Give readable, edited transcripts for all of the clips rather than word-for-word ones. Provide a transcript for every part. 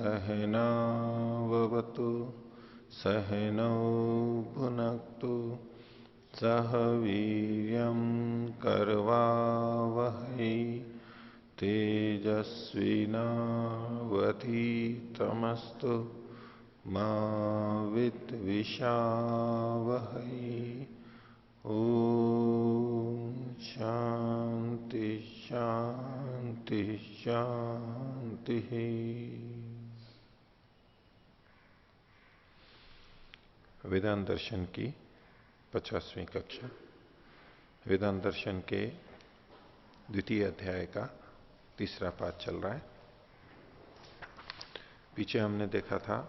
सहनावतु सहनौ भुनक्तु सह वीर्यं करवावहै तेजस्विनावधीतमस्तु मा विद्विषावहै। ओम शांति शांति शांति। वेदांत दर्शन की 50वीं कक्षा, वेदांत दर्शन के द्वितीय अध्याय का तीसरा पाठ चल रहा है। पीछे हमने देखा था,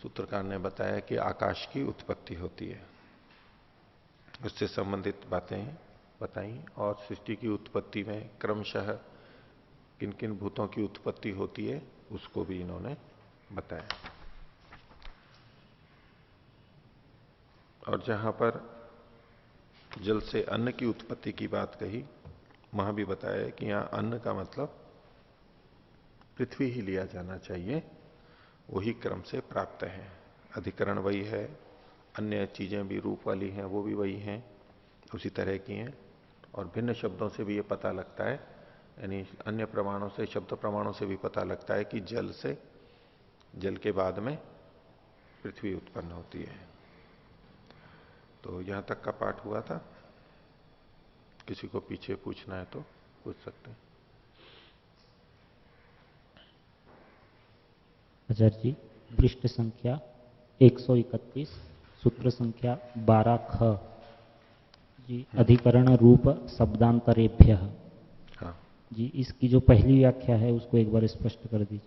सूत्रकार ने बताया कि आकाश की उत्पत्ति होती है, उससे संबंधित बातें बताई और सृष्टि की उत्पत्ति में क्रमशः किन किन भूतों की उत्पत्ति होती है उसको भी इन्होंने बताया। और जहां पर जल से अन्न की उत्पत्ति की बात कही, वहां भी बताया कि यहां अन्न का मतलब पृथ्वी ही लिया जाना चाहिए, वही क्रम से प्राप्त है। अधिकरण वही है, अन्य चीजें भी रूप वाली हैं वो भी वही हैं, उसी तरह की हैं। और भिन्न शब्दों से भी ये पता लगता है, यानी अन्य प्रमाणों से, शब्द प्रमाणों से भी पता लगता है कि जल से, जल के बाद में पृथ्वी उत्पन्न होती है। तो यहां तक का पाठ हुआ था। किसी को पीछे पूछना है तो पूछ सकते हैं। आचार्य जी, पृष्ठ संख्या 131, सूत्र संख्या 12 ख जी, अधिकरण रूप शब्दांतरेभ्य। हाँ जी, इसकी जो पहली व्याख्या है उसको एक बार स्पष्ट कर दीजिए।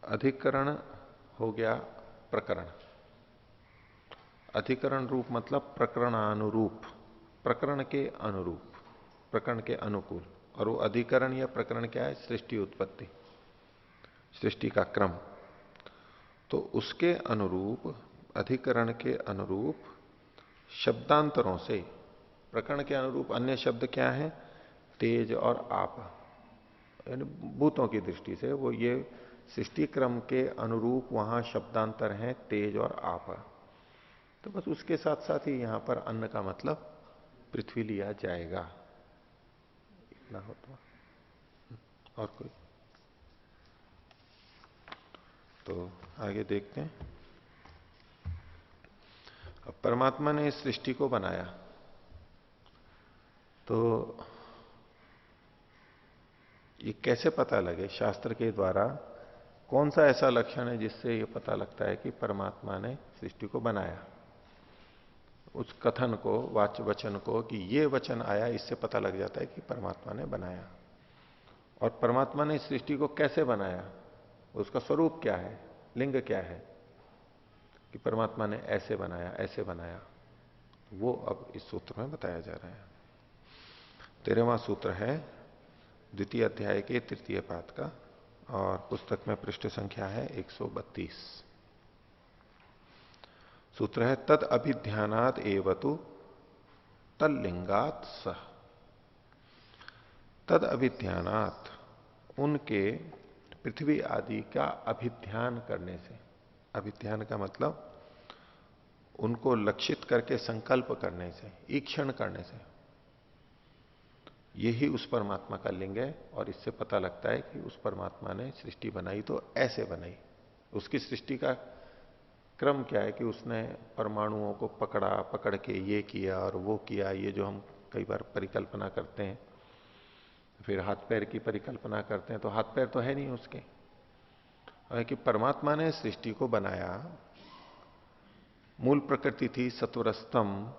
अधिकरण हो गया प्रकरण। अधिकरण रूप मतलब प्रकरणानुरूप, प्रकरण के अनुरूप, प्रकरण के अनुकूल। और वो अधिकरण या प्रकरण क्या है? सृष्टि उत्पत्ति, सृष्टि का क्रम। तो उसके अनुरूप, अधिकरण के अनुरूप शब्दांतरों से, प्रकरण के अनुरूप अन्य शब्द क्या है? तेज और आप, यानी भूतों की दृष्टि से वो ये सृष्टि क्रम के अनुरूप वहां शब्दांतर हैं, तेज और आप। तो बस उसके साथ साथ ही यहां पर अन्न का मतलब पृथ्वी लिया जाएगा, इतना हो तो। और कोई? तो आगे देखते हैं। अब परमात्मा ने इस सृष्टि को बनाया, तो ये कैसे पता लगे? शास्त्र के द्वारा कौन सा ऐसा लक्षण है जिससे ये पता लगता है कि परमात्मा ने सृष्टि को बनाया? उस कथन को, वाच्य वचन को, कि ये वचन आया, इससे पता लग जाता है कि परमात्मा ने बनाया। और परमात्मा ने इस सृष्टि को कैसे बनाया, उसका स्वरूप क्या है, लिंग क्या है कि परमात्मा ने ऐसे बनाया, ऐसे बनाया, वो अब इस सूत्र में बताया जा रहा है। 13वां सूत्र है द्वितीय अध्याय के तृतीय पाद का, और पुस्तक में पृष्ठ संख्या है 132। सूत्र है तद अभिध्यानात एवतु तल्लिंगात सह। तद अभिध्यानात, उनके पृथ्वी आदि का अभिध्यान करने से, अभिध्यान का मतलब उनको लक्षित करके संकल्प करने से, ईक्षण करने से, यही उस परमात्मा का लिंग है। और इससे पता लगता है कि उस परमात्मा ने सृष्टि बनाई तो ऐसे बनाई। उसकी सृष्टि का क्रम क्या है कि उसने परमाणुओं को पकड़ा, पकड़ के ये किया और वो किया, ये जो हम कई बार परिकल्पना करते हैं, फिर हाथ पैर की परिकल्पना करते हैं, तो हाथ पैर तो है नहीं उसके। कि परमात्मा ने सृष्टि को बनाया, मूल प्रकृति थी सत्वरस्तम,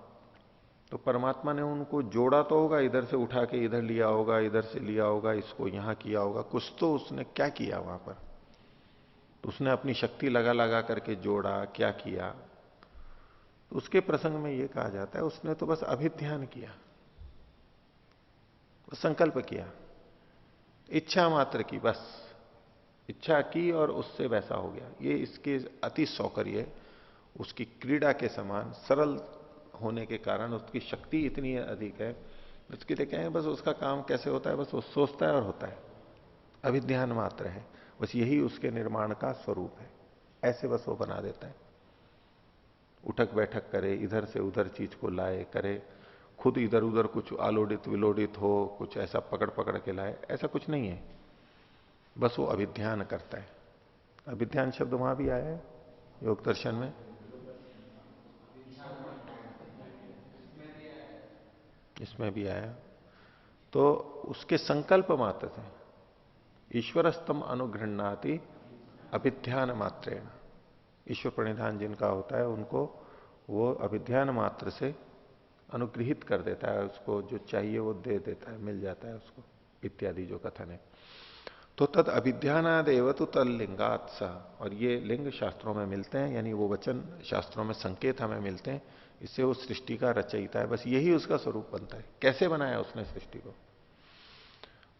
तो परमात्मा ने उनको जोड़ा तो होगा, इधर से उठा के इधर लिया होगा, इधर से लिया होगा, इसको यहां किया होगा, कुछ तो उसने क्या किया वहां पर। तो उसने अपनी शक्ति लगा लगा करके जोड़ा, क्या किया। तो उसके प्रसंग में यह कहा जाता है उसने तो बस अभिध्यान किया, बस संकल्प किया, इच्छा मात्र की, बस इच्छा की और उससे वैसा हो गया। ये इसके अति सौकर्य, उसकी क्रीड़ा के समान सरल होने के कारण उसकी शक्ति इतनी अधिक है उसके लिए क्या है, बस उसका काम कैसे होता है, बस वो सोचता है और होता है, अभिध्यान मात्र है, बस यही उसके निर्माण का स्वरूप है। ऐसे बस वो बना देता है, उठक बैठक करे, इधर से उधर चीज को लाए करे, खुद इधर उधर कुछ आलोडित विलोडित हो, कुछ ऐसा पकड़ पकड़ के लाए, ऐसा कुछ नहीं है, बस वो अभिध्यान करता है। अभिध्यान शब्द वहां भी आया है योग दर्शन में, इसमें भी आया। तो उसके संकल्प मात्र से ईश्वरस्तम अनुगृहणाति अभिध्यान मात्रेण, ईश्वर प्रणिधान जिनका होता है उनको वो अभिध्यान मात्र से अनुग्रहित कर देता है, उसको जो चाहिए वो दे देता है, मिल जाता है उसको, इत्यादि जो कथन है। तो तद अभिध्यानादेव तो तल लिंगात सा, और ये लिंग शास्त्रों में मिलते हैं, यानी वो वचन शास्त्रों में संकेत हमें मिलते हैं, इससे वो सृष्टि का रचयिता है, बस यही उसका स्वरूप बनता है। कैसे बनाया उसने सृष्टि को,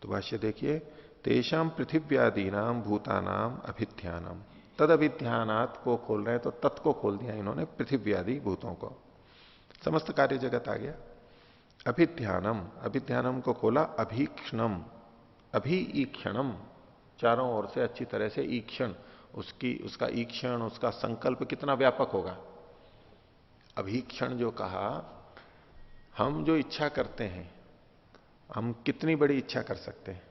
तो भाष्य देखिए, तेषाम पृथिव्यादीनाम भूतानाम अभिध्यानम, तद अभिध्यानात को खोल रहे हैं, तो तत् को खोल दिया इन्होंने, पृथिव्यादि भूतों को, समस्त कार्य जगत आ गया। अभिध्यानम, अभिध्यानम को खोला, अभीक्षणम, अभीक्षणम, चारों ओर से अच्छी तरह से ईक्षण, उसका ईक्षण, उसका संकल्प कितना व्यापक होगा। अभीक्षण जो कहा, हम जो इच्छा करते हैं, हम कितनी बड़ी इच्छा कर सकते हैं,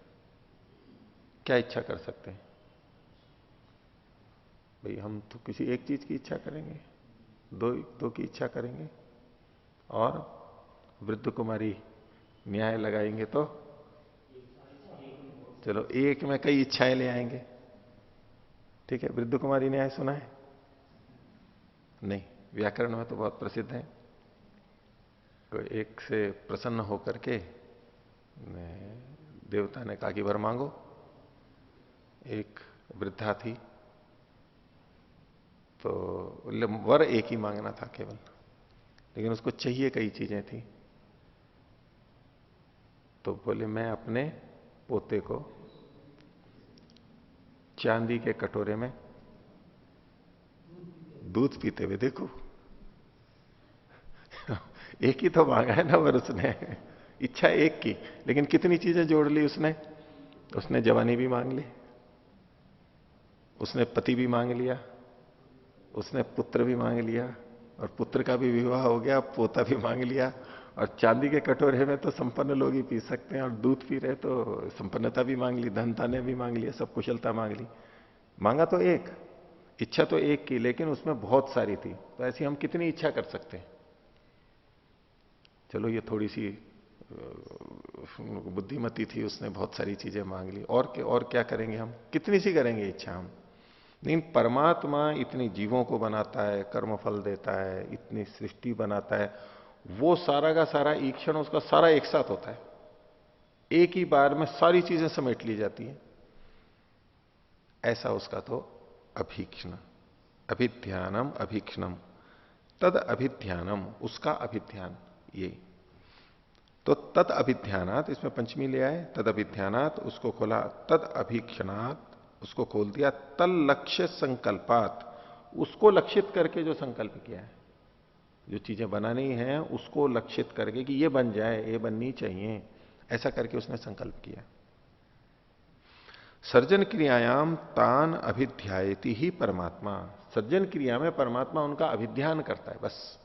क्या इच्छा कर सकते हैं भाई, हम तो किसी एक चीज की इच्छा करेंगे, दो की इच्छा करेंगे, और वृद्ध कुमारी न्याय लगाएंगे तो चलो एक में कई इच्छाएं ले आएंगे, ठीक है। वृद्ध कुमारी न्याय सुना है? नहीं, व्याकरण में तो बहुत प्रसिद्ध है। कोई एक से प्रसन्न होकर के देवता ने कहा कि वर मांगो, एक वृद्धा थी, तो वर एक ही मांगना था केवल, लेकिन उसको चाहिए कई चीजें थी। तो बोले मैं अपने पोते को चांदी के कटोरे में दूध पीते हुए देखो। एक ही तो मांगा है ना वर उसने, इच्छा एक की, लेकिन कितनी चीजें जोड़ ली उसने। उसने जवानी भी मांग ली, उसने पति भी मांग लिया, उसने पुत्र भी मांग लिया, और पुत्र का भी विवाह हो गया, पोता भी मांग लिया, और चांदी के कटोरे में तो संपन्न लोग ही पी सकते हैं, और दूध पी रहे तो संपन्नता भी मांग ली, धनता ने भी मांग लिया, सब कुशलता मांग ली। मांगा तो एक, इच्छा तो एक की, लेकिन उसमें बहुत सारी थी। तो ऐसी हम कितनी इच्छा कर सकते हैं। चलो ये थोड़ी सी बुद्धिमती थी, उसने बहुत सारी चीजें मांग ली, और क्या करेंगे हम, कितनी सी करेंगे इच्छा हम। लेकिन परमात्मा इतनी जीवों को बनाता है, कर्मफल देता है, इतनी सृष्टि बनाता है, वो सारा का सारा ईक्षण उसका सारा एक साथ होता है, एक ही बार में सारी चीजें समेट ली जाती है। ऐसा उसका तो अभीक्षण, अभिध्यानम अभीक्षणम, तद अभिध्यानम, उसका अभिध्यान ये। तो तद अभिध्यानात, इसमें पंचमी ले आए, तद अभिध्यानात, उसको खोला, तद अभीक्षणात, उसको खोल दिया, तल लक्ष्य संकल्पात, उसको लक्षित करके जो संकल्प किया है, जो चीजें बनानी है उसको लक्षित करके कि ये बन जाए, ये बननी चाहिए, ऐसा करके उसने संकल्प किया। सर्जन क्रियायाम तान अभिध्यायति ही परमात्मा, सर्जन क्रिया में परमात्मा उनका अभिध्यान करता है बस।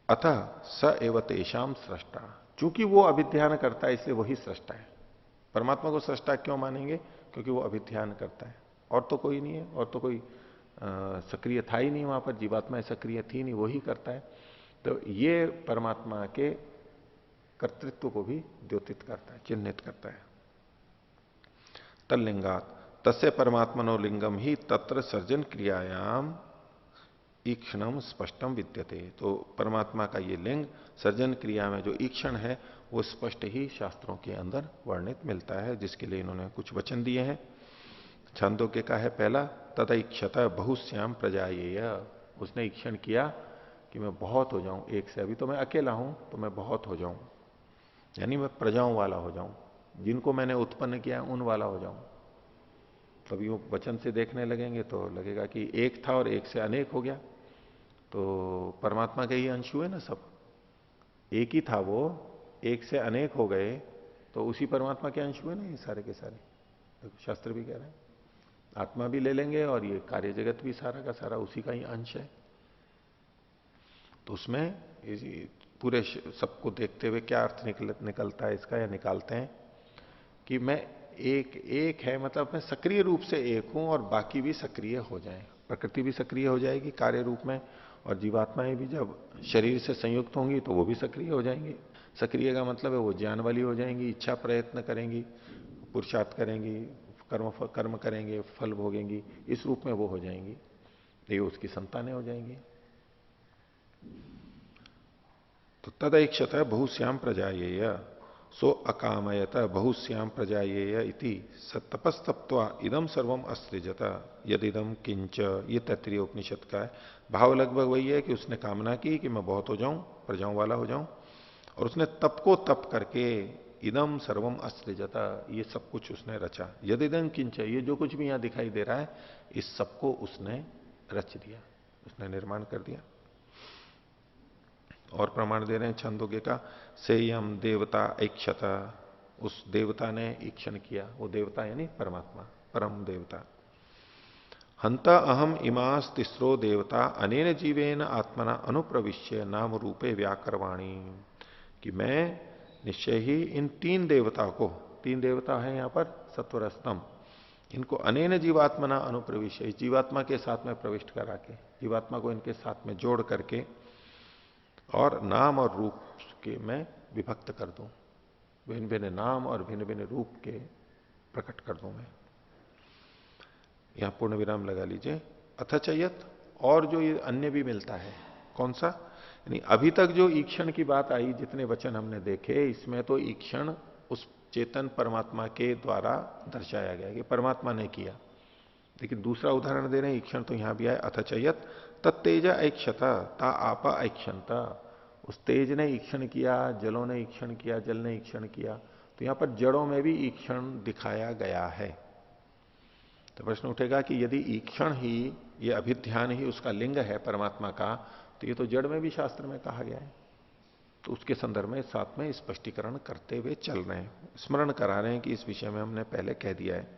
अतः स एव तेषाम सृष्टा, चूंकि वो अभिध्यान करता है इसलिए वही सृष्टा है। परमात्मा को सृष्टा क्यों मानेंगे, क्योंकि वो अभिध्यान करता है, और तो कोई नहीं है, और तो कोई सक्रिय था ही नहीं वहां पर, जीवात्मा सक्रिय थी नहीं, वही करता है। तो ये परमात्मा के कर्तृत्व को भी द्योतित करता है, चिन्हित करता है। तल्लिंगात, तस्य परमात्मनो लिंगम ही तत्र सर्जन क्रियायाम ईक्षणम स्पष्टम विद्यते। तो परमात्मा का ये लिंग सर्जन क्रिया में जो ईक्षण है वो स्पष्ट ही शास्त्रों के अंदर वर्णित मिलता है, जिसके लिए इन्होंने कुछ वचन दिए हैं। छांदोग्य का है पहला, तदैक्षत बहुश्याम प्रजाएय, उसने ईक्षण किया कि मैं बहुत हो जाऊं एक से, अभी तो मैं अकेला हूं, तो मैं बहुत हो जाऊं, यानी मैं प्रजाओं वाला हो जाऊं, जिनको मैंने उत्पन्न किया उन वाला हो जाऊं। तभी वो वचन से देखने लगेंगे तो लगेगा कि एक था और एक से अनेक हो गया। तो परमात्मा के ही अंश हुए ना सब, एक ही था वो, एक से अनेक हो गए, तो उसी परमात्मा के अंश हुए ना ये सारे के सारे। देखो शास्त्र भी कह रहे हैं, आत्मा भी ले लेंगे और ये कार्य जगत भी सारा का सारा उसी का ही अंश है। तो उसमें पूरे सबको देखते हुए क्या अर्थ निकलता है इसका, या निकालते हैं कि मैं एक एक है, मतलब मैं सक्रिय रूप से एक हूं और बाकी भी सक्रिय हो जाएं, प्रकृति भी सक्रिय हो जाएगी कार्य रूप में, और जीवात्माएं भी जब शरीर से संयुक्त होंगी तो वो भी सक्रिय हो जाएंगी। सक्रिय का मतलब है वो ज्ञान वाली हो जाएंगी, इच्छा प्रयत्न करेंगी, पुरुषार्थ करेंगी, कर्म करेंगे, फल भोगेंगी, इस रूप में वो हो जाएंगी, ये उसकी संतानें हो जाएंगी। तो तदैक्षत बहुश्याम प्रजाएय, सो अकामयत बहुश्याम प्रजाएय इति तपस्तप्त्वा इदम सर्वम अस्त्रिजत यदिदम किंच, ये तैत्तिरीय उपनिषद का है। भाव लगभग वही है कि उसने कामना की कि मैं बहुत हो जाऊं, प्रजाओं वाला हो जाऊं, और उसने तप को तप करके इदम सर्वम अस्त्रिजता, ये सब कुछ उसने रचा। यदिदम किंच, ये जो कुछ भी यहां दिखाई दे रहा है इस सबको उसने रच दिया, उसने निर्माण कर दिया। और प्रमाण दे रहे हैं छंदोग्य का, सेयम देवता ऐक्षता, उस देवता ने ईक्षण किया, वो देवता यानी परमात्मा, परम देवता। हंता अहम इमास तिस्रो देवता अनेन जीवेन आत्मना अनुप्रविश्य नाम रूपे व्याकरवाणी, कि मैं निश्चय ही इन तीन देवता को, तीन देवता है यहां पर सत्वर स्तंभ, इनको अनेन जीवात्मना अनुप्रविश्य, जीवात्मा के साथ में प्रविष्ट करा के, जीवात्मा को इनके साथ में जोड़ करके और नाम और रूप के मैं विभक्त कर दूं, भिन्न भिन्न नाम और भिन्न भिन्न रूप के प्रकट कर दूं मैं। यहां पूर्ण विराम लगा लीजिए। अथचयत, और जो ये अन्य भी मिलता है, कौन सा, यानी अभी तक जो ईक्षण की बात आई, जितने वचन हमने देखे, इसमें तो ईक्षण उस चेतन परमात्मा के द्वारा दर्शाया गया कि परमात्मा ने किया। लेकिन दूसरा उदाहरण दे रहे हैं, ईक्षण तो यहां भी आया, अथचयत तत्तेजा ऐक्षता ता आपा ऐक्षणता, उस तेज ने ईक्षण किया, जलों ने ईक्षण किया, जल ने ईक्षण किया, तो यहां पर जड़ों में भी ईक्षण दिखाया गया है। तो प्रश्न उठेगा कि यदि ईक्षण ही, ये अभिध्यान ही उसका लिंग है परमात्मा का, तो ये तो जड़ में भी शास्त्र में कहा गया है। तो उसके संदर्भ में साथ में स्पष्टीकरण करते हुए चल रहे हैं, स्मरण करा रहे हैं कि इस विषय में हमने पहले कह दिया है।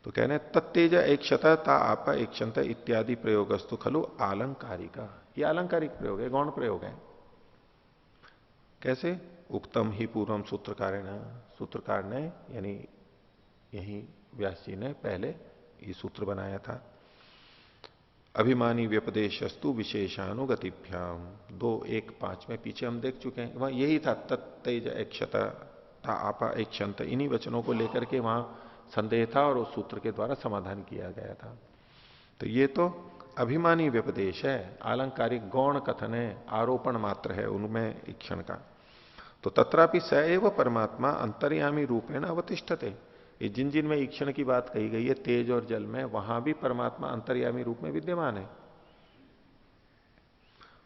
तो कह रहे हैं तत्तेज ऐक्षता ता आपा ऐक्षंत इत्यादि प्रयोगस्तु खलु आलंकारिका, ये आलंकारिक प्रयोग है, गौण प्रयोग है। कैसे, उक्तम ही पूर्वम सूत्रकार, सूत्रकार ने यानी यही व्यास जी ने पहले ये सूत्र बनाया था। अभिमानी व्यपदेशस्तु विशेषानुगतिभ्याम, 2:1:5 में पीछे हम देख चुके हैं, वहां यही था, तत्तेज ऐक्षता था आपा ऐक्षंत, इन्हीं वचनों को लेकर के वहां संदेह था और उस सूत्र के द्वारा समाधान किया गया था। तो ये तो अभिमानी व्यपदेश है, आलंकारिक गौण कथन है, आरोपण मात्र है उनमें ईक्षण का। तो तत्रापि स एव परमात्मा अंतर्यामी रूपेण अवतिष्ठते, ये जिन जिन में ईक्षण की बात कही गई है तेज और जल में, वहां भी परमात्मा अंतर्यामी रूप में विद्यमान है।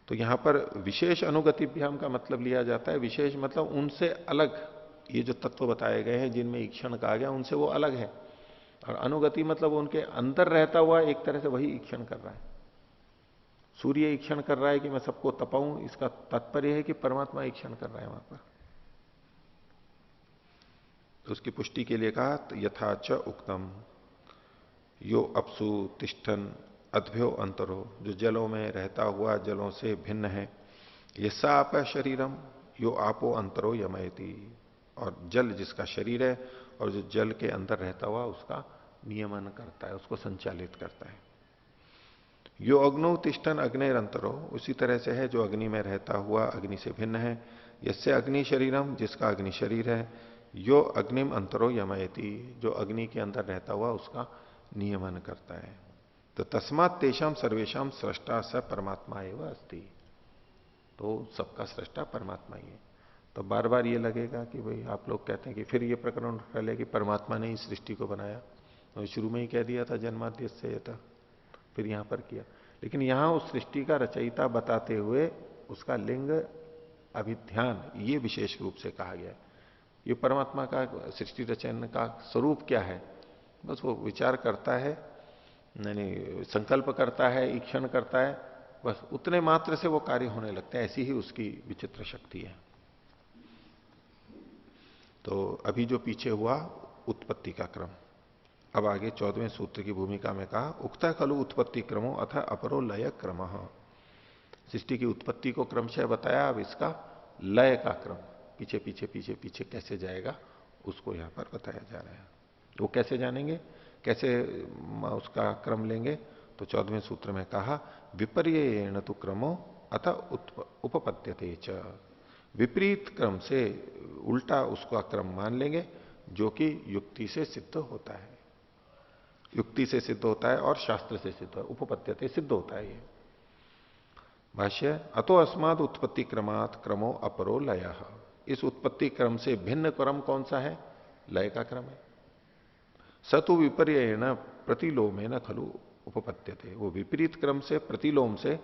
तो यहां पर विशेष अनुगतिभ्याम का मतलब लिया जाता है, विशेष मतलब उनसे अलग, ये जो तत्व बताए गए हैं जिनमें ईक्षण कहा गया उनसे वो अलग है, और अनुगति मतलब उनके अंदर रहता हुआ एक तरह से वही ईक्षण कर रहा है। सूर्य ईक्षण कर रहा है कि मैं सबको तपाऊं, इसका तात्पर्य है कि परमात्मा ईक्षण कर रहा है वहां पर। तो उसकी पुष्टि के लिए कहा, यथाच उक्तम यो अपसु तिष्ठन अद्भ्यो अंतरो, जो जलों में रहता हुआ जलों से भिन्न है, ये साप शरीरम यो आपो अंतरो यमयति, और जल जिसका शरीर है और जो जल के अंदर रहता हुआ उसका नियमन करता है, उसको संचालित करता है। यो अग्नो तिष्ठन अग्निरंतरो, उसी तरह से है जो अग्नि में रहता हुआ अग्नि से भिन्न है, यस्य अग्नि शरीरम, जिसका अग्नि शरीर है, यो अग्निम अंतरो यमयति, जो अग्नि के अंदर रहता हुआ उसका नियमन करता है। तो तस्मात तेषाम सर्वेशम सृष्टा स परमात्मा एवं अस्ति, तो सबका सृष्टा परमात्मा ही है। तो बार बार ये लगेगा कि भाई आप लोग कहते हैं कि फिर ये प्रकरण पहले कि परमात्मा ने ही सृष्टि को बनाया, तो शुरू में ही कह दिया था जन्माद्य से था, फिर यहां पर किया, लेकिन यहां उस सृष्टि का रचयिता बताते हुए उसका लिंग अभिध्यान ये विशेष रूप से कहा गया है। ये परमात्मा का सृष्टि रचन का स्वरूप क्या है, बस वो विचार करता है, नहीं संकल्प करता है, ईक्षण करता है, बस उतने मात्र से वो कार्य होने लगते हैं, ऐसी ही उसकी विचित्र शक्ति है। तो अभी जो पीछे हुआ उत्पत्ति का क्रम, अब आगे 14वें सूत्र की भूमिका में कहा उक्त खलु उत्पत्ति क्रमो अथ अपरो लय क्रम। सृष्टि की उत्पत्ति को क्रमशः बताया, अब इसका लय का क्रम पीछे पीछे पीछे पीछे कैसे जाएगा उसको यहां पर बताया जा रहा है। वो कैसे जानेंगे, कैसे उसका क्रम लेंगे? तो 14वें सूत्र में कहा विपर्येण तु क्रमो अथ उपपद्यते च। विपरीत क्रम से उल्टा उसका क्रम मान लेंगे जो कि युक्ति से सिद्ध होता है, युक्ति से सिद्ध होता है और शास्त्र से सिद्ध है, उपपद्यते सिद्ध होता है। ये भाष्य अतो अस्माद उत्पत्ति क्रमात् क्रमो अपरो लय। इस उत्पत्ति क्रम से भिन्न क्रम कौन सा है? लय का क्रम है। सतु विपर्येण प्रतिलोमेन खलु उपपद्यते। वो विपरीत क्रम से प्रतिलोम से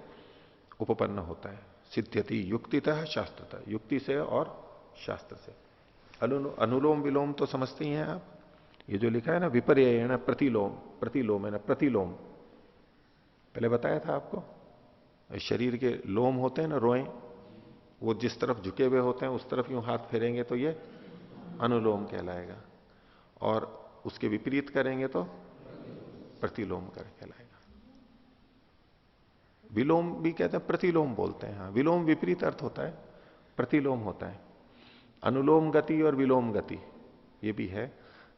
उपपन्न होता है। सिद्ध्यति युक्तितः शास्त्रतः, युक्ति से और शास्त्र से। अनुलोम विलोम तो समझते ही हैं आप। ये जो लिखा है ना विपर्येण प्रतिलोम, प्रतिलोम है ना, प्रतिलोम पहले बताया था आपको। शरीर के लोम होते हैं ना, रोए, वो जिस तरफ झुके हुए होते हैं उस तरफ यूं हाथ फेरेंगे तो ये अनुलोम कहलाएगा, और उसके विपरीत करेंगे तो प्रतिलोम कर कहलाएगा। विलोम भी कहते हैं, प्रतिलोम बोलते हैं। हाँ, विलोम विपरीत अर्थ होता है, प्रतिलोम होता है। अनुलोम गति और विलोम गति ये भी है।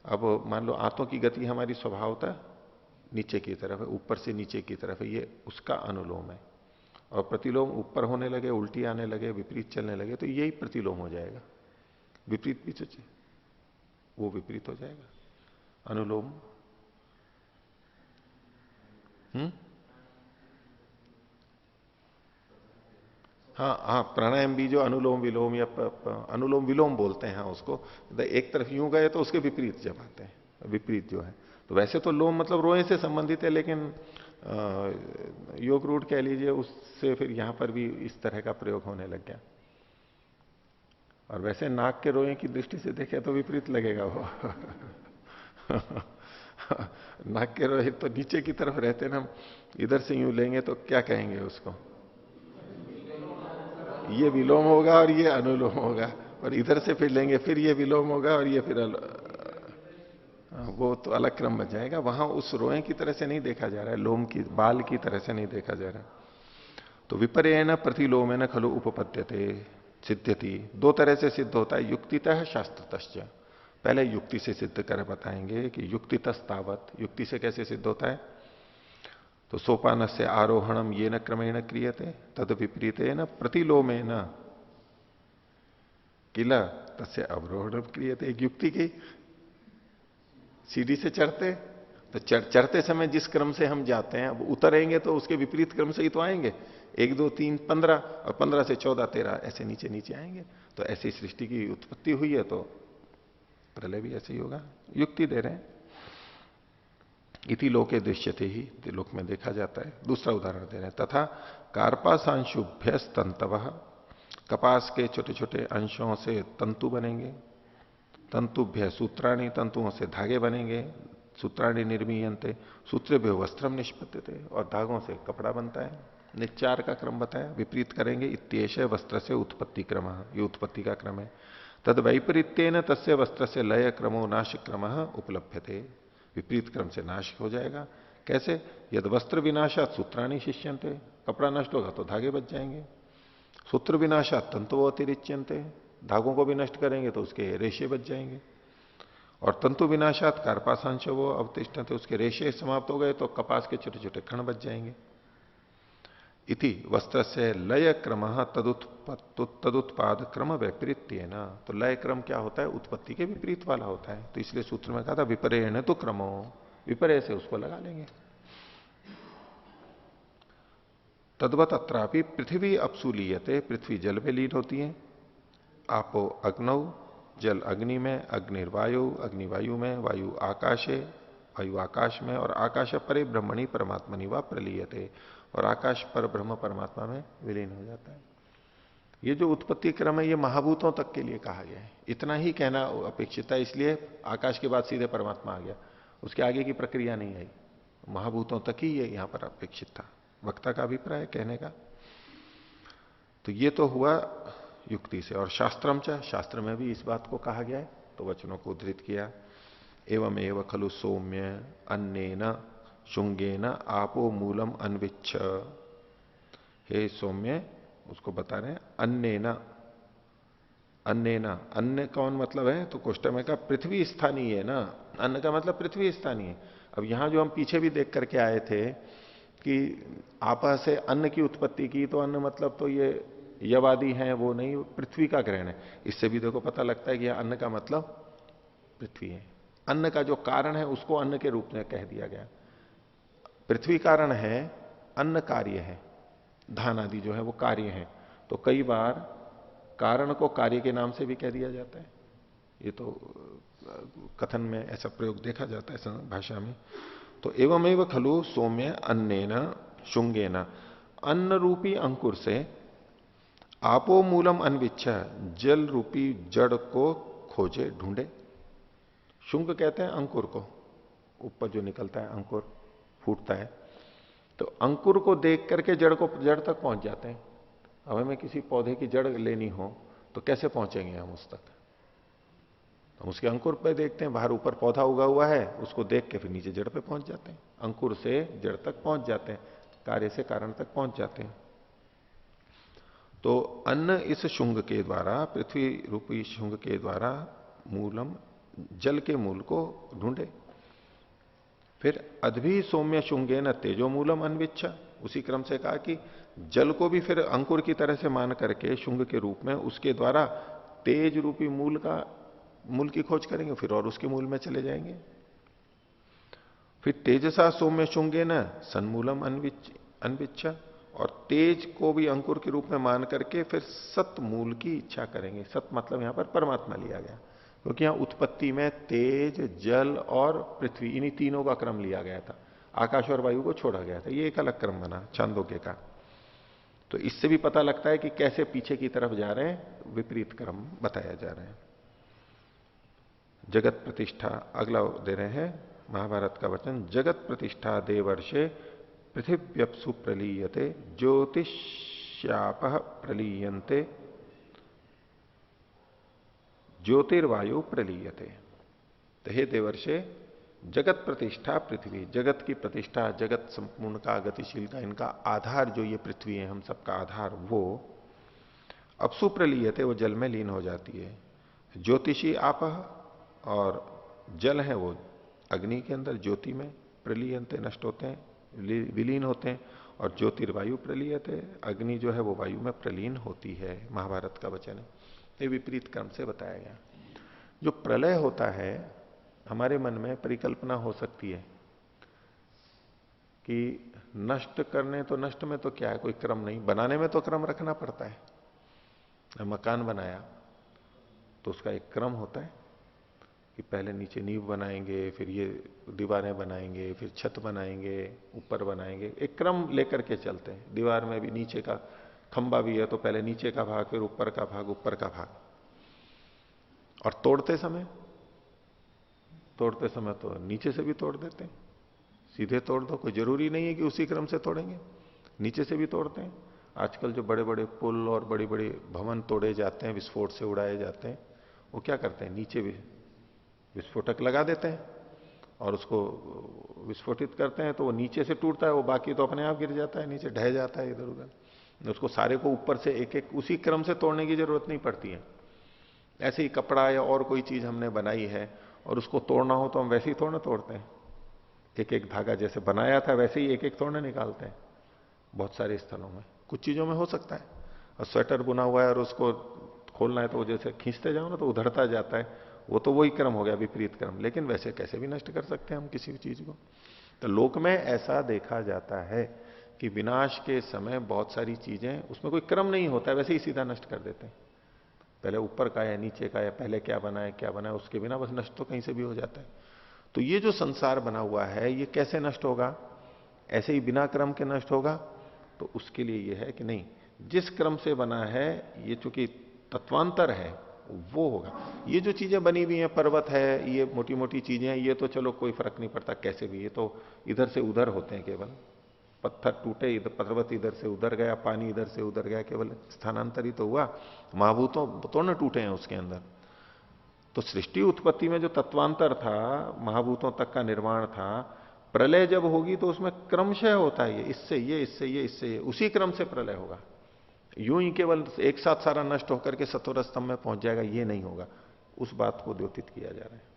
अब मान लो आंतों की गति हमारी स्वभावतः नीचे की तरफ है, ऊपर से नीचे की तरफ है, ये उसका अनुलोम है। और प्रतिलोम ऊपर होने लगे, उल्टी आने लगे, विपरीत चलने लगे तो यही प्रतिलोम हो जाएगा। विपरीत भी सोचिए, वो विपरीत हो जाएगा अनुलोम। हाँ हाँ, प्राणायाम भी जो अनुलोम विलोम या अनुलोम विलोम बोलते हैं, हाँ उसको एक तरफ यूं गए तो उसके विपरीत जब आते हैं, विपरीत जो है। तो वैसे तो लोम मतलब रोए से संबंधित है, लेकिन योग रूट कह लीजिए, उससे फिर यहां पर भी इस तरह का प्रयोग होने लग गया। और वैसे नाक के रोए की दृष्टि से देखे तो विपरीत लगेगा वो। नाक के रोए तो नीचे की तरफ रहते हैं ना, इधर से यूं लेंगे तो क्या कहेंगे उसको? ये विलोम होगा और ये अनुलोम होगा, और इधर से फिर लेंगे फिर ये विलोम होगा और ये फिर वो तो अलग क्रम बन जाएगा। वहां उस रोए की तरह से नहीं देखा जा रहा है, लोम की, बाल की तरह से नहीं देखा जा रहा। तो विपर्येण प्रतिलोमेन खलु उपपद्यते सिद्ध्यति, दो तरह से सिद्ध होता है, युक्तितः शास्त्रतश्च। पहले युक्ति से सिद्ध कर बताएंगे कि युक्तितस्तावत, युक्ति से कैसे सिद्ध होता है। तो सोपान से आरोहणम ये न क्रमेण क्रियते तद विपरीते न प्रतिलोमेन किल तस्य अवरोहण क्रियते। एक युक्ति की, सीढ़ी से चढ़ते तो चढ़ते समय जिस क्रम से हम जाते हैं, अब उतरेंगे तो उसके विपरीत क्रम से ही तो आएंगे, 1 2 3 15, और 15 से 14 13 ऐसे नीचे नीचे आएंगे। तो ऐसी सृष्टि की उत्पत्ति हुई है तो प्रलय भी ऐसे ही होगा। युक्ति दे रहे हैं। इति लोके दृश्यते ही, लोक में देखा जाता है। दूसरा उदाहरण दे रहे हैं, तथा कार्पासांशुभ्य तंतव, कपास के छोटे छोटे अंशों से तंतु बनेंगे। तंतुभ्य सूत्राणी, तंतुओं से धागे बनेंगे। सूत्राणी निर्मीयन्ते, सूत्रेभ्यो वस्त्रम निष्पत्यते, और धागों से कपड़ा बनता है। निचार का क्रम बताया, विपरीत करेंगे। इत्येष वस्त्र से उत्पत्ति क्रम, ये उत्पत्ति का क्रम है। तद वैपरीत्येन तस्य वस्त्र से लय क्रमो नाश क्रम उपलभ्यते, विपरीत क्रम से नाश हो जाएगा। कैसे? यद वस्त्र विनाशात सूत्राणी शिष्यन्ते, कपड़ा नष्ट होगा तो धागे बच जाएंगे। सूत्र विनाशात तंतु अतिरिच्यन्ते, धागों को भी नष्ट करेंगे तो उसके रेशे बच जाएंगे। और तंतु विनाशात कार्पासांश वो अवतिष्ठन्ते, उसके रेशे समाप्त हो गए तो कपास के छोटे छोटे खंड बच जाएंगे। इति वस्त्र से लय क्रम तदुत्पाद क्रम वैपरीत्येन, तो लय क्रम क्या होता है? उत्पत्ति के विपरीत वाला होता है। तो इसलिए सूत्र में कहा था विपर्येण तो क्रमो, विपर्य से उसको लगा लेंगे। तद्वत अत्रापि पृथ्वी अपसूलीयते, पृथ्वी जल में लीन होती है। आपो अग्नौ, जल अग्नि में, अग्निर्वायु, अग्निवायु में, वायु आकाशे, वायु आकाश में, और आकाश परे ब्रह्मणी परमात्मनि वा प्रलीयते, और आकाश पर ब्रह्म परमात्मा में विलीन हो जाता है। ये जो उत्पत्ति क्रम है ये महाभूतों तक के लिए कहा गया है, इतना ही कहना अपेक्षित है। इसलिए आकाश के बाद सीधे परमात्मा आ गया, उसके आगे की प्रक्रिया नहीं आई, महाभूतों तक ही ये यहां पर अपेक्षित था। वक्ता का अभिप्राय कहने का। तो ये तो हुआ युक्ति से। और शास्त्रम च, शास्त्र में भी इस बात को कहा गया है, तो वचनों को उद्धृत किया। एवं एवं खलु सौम्य अन्नेन शुंगेन आपो मूलम अन्विच्छ। हे सौम्य, उसको बता रहे हैं अन्नेन। अन्नेन, अन्न कौन मतलब है, तो कोष्टक में का पृथ्वी स्थानीय है ना, अन्न का मतलब पृथ्वी स्थानीय। अब यहां जो हम पीछे भी देख करके आए थे कि आपा से अन्न की उत्पत्ति की, तो अन्न मतलब तो ये यवादी है वो नहीं, पृथ्वी का ग्रहण है। इससे भी देखो पता लगता है कि अन्न का मतलब पृथ्वी है। अन्न का जो कारण है उसको अन्न के रूप में कह दिया गया। पृथ्वी कारण है, अन्न कार्य है, धान आदि जो है वो कार्य है। तो कई बार कारण को कार्य के नाम से भी कह दिया जाता है। ये तो कथन में ऐसा प्रयोग देखा जाता है भाषा में। तो एवं एवं खलु सौम्य अन्नेन शुंगेन, अन्न रूपी अंकुर से आपो मूलम अन्विच्छ, जल रूपी जड़ को खोजे ढूंढे। शुंग कहते हैं अंकुर को, ऊपर जो निकलता है अंकुर फूटता है, तो अंकुर को देख करके जड़ तक पहुंच जाते हैं। अब हमें किसी पौधे की जड़ लेनी हो तो कैसे पहुंचेंगे हम उस तक, हम उसके अंकुर पे देखते हैं, बाहर ऊपर पौधा उगा हुआ है, उसको देख के फिर नीचे जड़ पे पहुंच जाते हैं, अंकुर से जड़ तक पहुंच जाते हैं, कार्य से कारण तक पहुंच जाते हैं। तो अन्न इस शुंग के द्वारा, पृथ्वी रूपी शुंग के द्वारा मूलम, जल के मूल को ढूंढे। फिर अद्भि सौम्य शुंगे न तेजो मूलम अन्विच्छा, उसी क्रम से कहा कि जल को भी फिर अंकुर की तरह से मान करके शुंग के रूप में उसके द्वारा तेज रूपी मूल की खोज करेंगे, फिर और उसके मूल में चले जाएंगे। फिर तेजसा सौम्य शुंगे न सन्मूलम अन्विच्छा, और तेज को भी अंकुर के रूप में मान करके फिर सत मूल की इच्छा करेंगे। सत मतलब यहां पर परमात्मा लिया गया, क्योंकि यहां उत्पत्ति में तेज, जल और पृथ्वी, इन्हीं तीनों का क्रम लिया गया था, आकाश और वायु को छोड़ा गया था। ये एक अलग क्रम बना छांदोग्य का। तो इससे भी पता लगता है कि कैसे पीछे की तरफ जा रहे हैं, विपरीत क्रम बताया जा रहा है। जगत प्रतिष्ठा अगला दे रहे हैं महाभारत का वचन। जगत प्रतिष्ठा देवर्षे पृथिव्यप्सु प्रलीयते ज्योतिष्याप प्रलीयन्ते ज्योतिर्वायु प्रलीयते। तो हे देवर्षे, जगत प्रतिष्ठा पृथ्वी, जगत की प्रतिष्ठा, जगत संपूर्ण का, गतिशील का, इनका आधार जो ये पृथ्वी है, हम सबका आधार, वो अपसु प्रलीयते, वो जल में लीन हो जाती है। ज्योतिषी आप, और जल है वो अग्नि के अंदर ज्योति में प्रलीयन्ते, नष्ट होते हैं, विलीन होते हैं। और ज्योतिर्वायु प्रलीयते, अग्नि जो है वो वायु में प्रलीन होती है, महाभारत का वचन है। ये विपरीत क्रम से बताया गया। जो प्रलय होता है, हमारे मन में परिकल्पना हो सकती है कि नष्ट करने, तो नष्ट में तो क्या है, कोई क्रम नहीं, बनाने में तो क्रम रखना पड़ता है। मकान बनाया तो उसका एक क्रम होता है कि पहले नीचे नींव बनाएंगे, फिर ये दीवारें बनाएंगे, फिर छत बनाएंगे, ऊपर बनाएंगे, एक क्रम लेकर के चलते हैं। दीवार में भी नीचे का खंबा भी है तो पहले नीचे का भाग, फिर ऊपर का भाग, ऊपर का भाग। और तोड़ते समय तो नीचे से भी तोड़ देते हैं, सीधे तोड़ दो, कोई जरूरी नहीं है कि उसी क्रम से तोड़ेंगे, नीचे से भी तोड़ते हैं। आजकल जो बड़े बड़े पुल और बड़ी बड़ी भवन तोड़े जाते हैं, विस्फोट से उड़ाए जाते हैं, वो क्या करते हैं, नीचे भी विस्फोटक लगा देते हैं और उसको विस्फोटित करते हैं, तो वो नीचे से टूटता है, वो बाकी तो अपने आप गिर जाता है, नीचे ढह जाता है इधर उधर। उसको सारे को ऊपर से एक एक उसी क्रम से तोड़ने की जरूरत नहीं पड़ती है। ऐसे ही कपड़ा या और कोई चीज हमने बनाई है और उसको तोड़ना हो तो हम वैसे ही थोड़ा तोड़ते हैं, एक एक धागा जैसे बनाया था वैसे ही एक एक थोड़ा निकालते हैं। बहुत सारे स्थलों में, कुछ चीजों में हो सकता है। और स्वेटर बुना हुआ है और उसको खोलना है तो जैसे खींचते जाओ ना तो उधरता जाता है, वो तो वही क्रम हो गया, विपरीत क्रम। लेकिन वैसे कैसे भी नष्ट कर सकते हैं हम किसी भी चीज को। तो लोक में ऐसा देखा जाता है कि विनाश के समय बहुत सारी चीजें, उसमें कोई क्रम नहीं होता है, वैसे ही सीधा नष्ट कर देते हैं। पहले ऊपर का या नीचे का, या पहले क्या बना है, उसके बिना बस नष्ट तो कहीं से भी हो जाता है। तो ये जो संसार बना हुआ है, ये कैसे नष्ट होगा, ऐसे ही बिना क्रम के नष्ट होगा? तो उसके लिए ये है कि नहीं, जिस क्रम से बना है, ये चूंकि तत्वांतर है, वो होगा। ये जो चीजें बनी हुई हैं, पर्वत है, ये मोटी मोटी चीजें हैं, ये तो चलो कोई फर्क नहीं पड़ता कैसे भी, ये तो इधर से उधर होते हैं केवल। पत्थर टूटे, इधर पर्वत इधर से उधर गया, पानी इधर से उधर गया, केवल स्थानांतरित तो हुआ, महाभूतों तो न टूटे हैं उसके अंदर। तो सृष्टि उत्पत्ति में जो तत्वांतर था, महाभूतों तक का निर्माण था, प्रलय जब होगी तो उसमें क्रमशः होता है, ये इससे ये, इससे ये, इससे ये, उसी क्रम से प्रलय होगा। यूं ही केवल एक साथ सारा नष्ट होकर के सत्वर स्तंभ में पहुंच जाएगा, ये नहीं होगा। उस बात को द्योतित किया जा रहा है।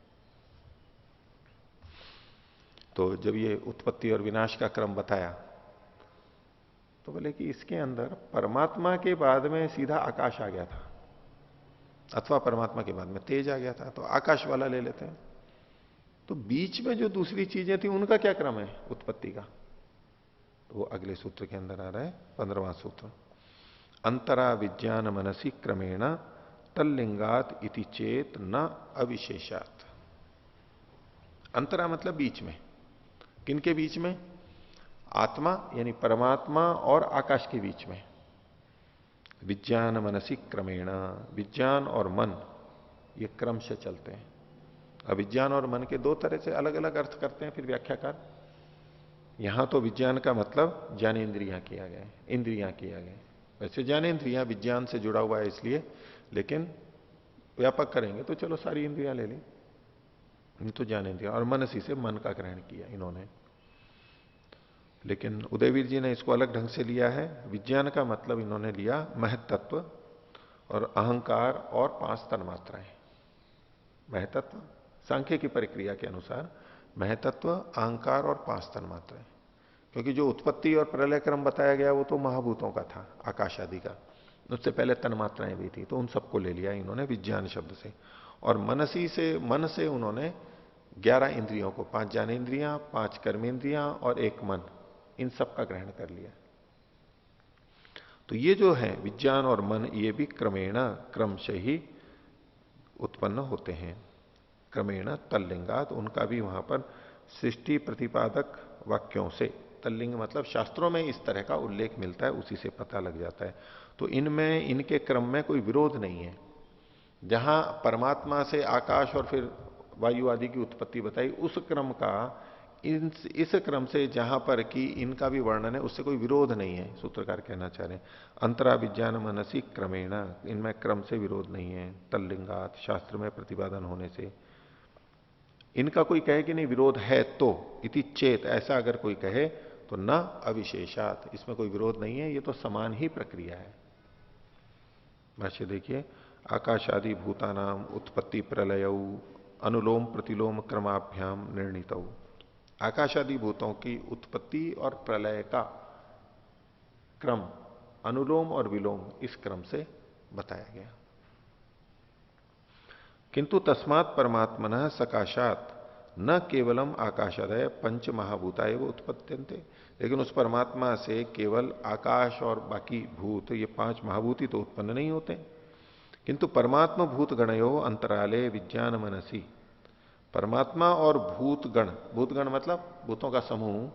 तो जब ये उत्पत्ति और विनाश का क्रम बताया तो बोले कि इसके अंदर परमात्मा के बाद में सीधा आकाश आ गया था, अथवा परमात्मा के बाद में तेज आ गया था, तो आकाश वाला ले लेते हैं। तो बीच में जो दूसरी चीजें थी उनका क्या क्रम है उत्पत्ति का? तो वो अगले सूत्र के अंदर आ रहा है, 15वां सूत्र। अंतरा विज्ञान मनसी क्रमेण तल्लिंगात इति चेत न अविशेषात। अंतरा मतलब बीच में, किनके बीच में? आत्मा यानी परमात्मा और आकाश के बीच में। विज्ञान मनसी क्रमेण, विज्ञान और मन ये क्रम से चलते हैं। अविज्ञान और मन के दो तरह से अलग अलग अर्थ करते हैं फिर व्याख्याकार। यहां तो विज्ञान का मतलब ज्ञानेन्द्रियां किया गया, इंद्रियां किया गया। वैसे ज्ञानेन्द्रियां विज्ञान से जुड़ा हुआ है इसलिए, लेकिन व्यापक करेंगे तो चलो सारी इंद्रियां ले ली, तो ज्ञानेन्द्रिया और मनसी से मन का ग्रहण किया इन्होंने। लेकिन उदयवीर जी ने इसको अलग ढंग से लिया है। विज्ञान का मतलब इन्होंने लिया महतत्व और अहंकार और 5 तन्मात्राएं। महतत्व सांख्य की प्रक्रिया के अनुसार महतत्व, अहंकार और 5 तन्मात्राएं। क्योंकि जो उत्पत्ति और प्रलय क्रम बताया गया वो तो महाभूतों का था, आकाश आदि का। उससे पहले तन्मात्राएं भी थी, तो उन सबको ले लिया इन्होंने विज्ञान शब्द से। और मनसी से, मन से उन्होंने 11 इंद्रियों को, 5 ज्ञानेन्द्रियां, 5 कर्मेंद्रियां और 1 मन, इन सब का ग्रहण कर लिया। तो ये जो है विज्ञान और मन, ये भी क्रमेण, क्रम से ही उत्पन्न होते हैं। क्रमेण तल्लिंगात, उनका भी वहां पर सृष्टि प्रतिपादक वाक्यों से, तल्लिंग मतलब शास्त्रों में इस तरह का उल्लेख मिलता है, उसी से पता लग जाता है। तो इनमें, इनके क्रम में कोई विरोध नहीं है। जहां परमात्मा से आकाश और फिर वायु आदि की उत्पत्ति बताई, उस क्रम का इस क्रम से जहां पर कि इनका भी वर्णन है, उससे कोई विरोध नहीं है, सूत्रकार कहना चाह रहे हैं। अंतरा विज्ञान मनसी क्रमेण, इनमें क्रम से विरोध नहीं है। तल्लिंगात, शास्त्र में प्रतिपादन होने से। इनका कोई कहे कि नहीं विरोध है तो इति चेत, ऐसा अगर कोई कहे तो न अविशेषात, इसमें कोई विरोध नहीं है, ये तो समान ही प्रक्रिया है। भाष्य देखिए, आकाशादि भूतानाम उत्पत्ति प्रलय अनुलोम प्रतिलोम क्रमाभ्याम निर्णित। आकाशादि भूतों की उत्पत्ति और प्रलय का क्रम अनुलोम और विलोम, इस क्रम से बताया गया। किंतु तस्मात् परमात्मनः सकाशात न केवलम आकाशादय पंच महाभूताय वो उत्पत्त्यन्ते, लेकिन उस परमात्मा से केवल आकाश और बाकी भूत, ये 5 महाभूत ही तो उत्पन्न नहीं होते। किंतु परमात्मा भूत गणयो अंतराले विज्ञान मनसी, परमात्मा और भूतगण, भूतगण मतलब भूतों का समूह,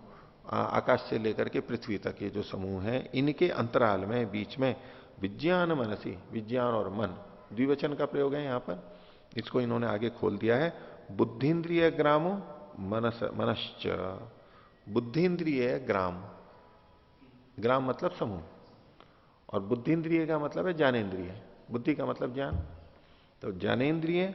आकाश से लेकर के पृथ्वी तक ये जो समूह है, इनके अंतराल में, बीच में विज्ञान मनसी, विज्ञान और मन, द्विवचन का प्रयोग है यहां पर, इसको इन्होंने आगे खोल दिया है। बुद्धिन्द्रिय ग्रामो मनश्च, बुद्धिन्द्रिय ग्राम, ग्राम मतलब समूह, और बुद्धिन्द्रिय का मतलब है ज्ञानेन्द्रिय, बुद्धि का मतलब ज्ञान। तो ज्ञानेन्द्रिय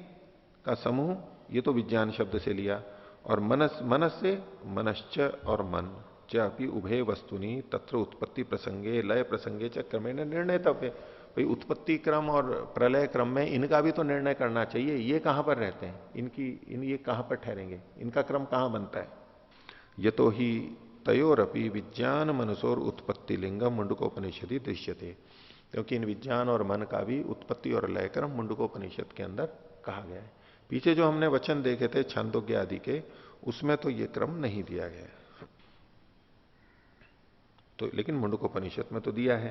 का समूह, ये तो विज्ञान शब्द से लिया। और मनस से मनश्च और मन च अपि उभय वस्तुनि तत्र उत्पत्ति प्रसंगे लय प्रसंगे च क्रमेण निर्णयतव्य। भाई उत्पत्ति क्रम और प्रलय क्रम में इनका भी तो निर्णय करना चाहिए, ये कहां पर रहते हैं, ये कहां पर ठहरेंगे, इनका क्रम कहां बनता है। ये तो ही तयोरपि विज्ञान मनसोर उत्पत्ति लिंगम मुंडकोपनिषदि दृश्यते, क्योंकि इन विज्ञान और मन का भी उत्पत्ति और लय क्रम मुंडकोपनिषद के अंदर कहा गया है। पीछे जो हमने वचन देखे थे छांदोग्य आदि के, उसमें तो ये क्रम नहीं दिया गया है, तो लेकिन मुंडकोपनिषद में तो दिया है।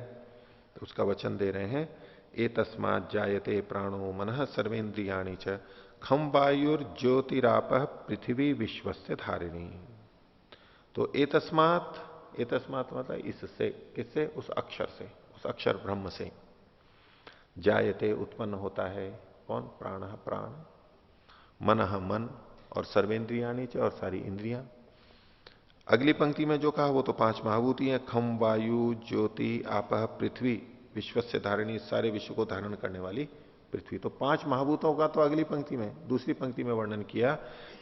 तो उसका वचन दे रहे हैं, ए तस्मात् जायते प्राणो मनः सर्वेन्द्रियाणि च खम वायुर्ज्योतिराप पृथ्वी विश्वस्य धारिणी। तो ए तस्मात् मतलब इससे, किससे? उस अक्षर से, उस अक्षर ब्रह्म से। जायते उत्पन्न होता है कौन? प्राण, प्राण, मनः मन, और सर्वेन्द्रियाणि च, और सारी इंद्रियां। अगली पंक्ति में जो कहा वो तो पांच महाभूति हैं, खम, वायु, ज्योति, आपह, पृथ्वी, विश्व से धारणी, सारे विश्व को धारण करने वाली पृथ्वी। तो पांच महाभूतों का तो अगली पंक्ति में, दूसरी पंक्ति में वर्णन किया,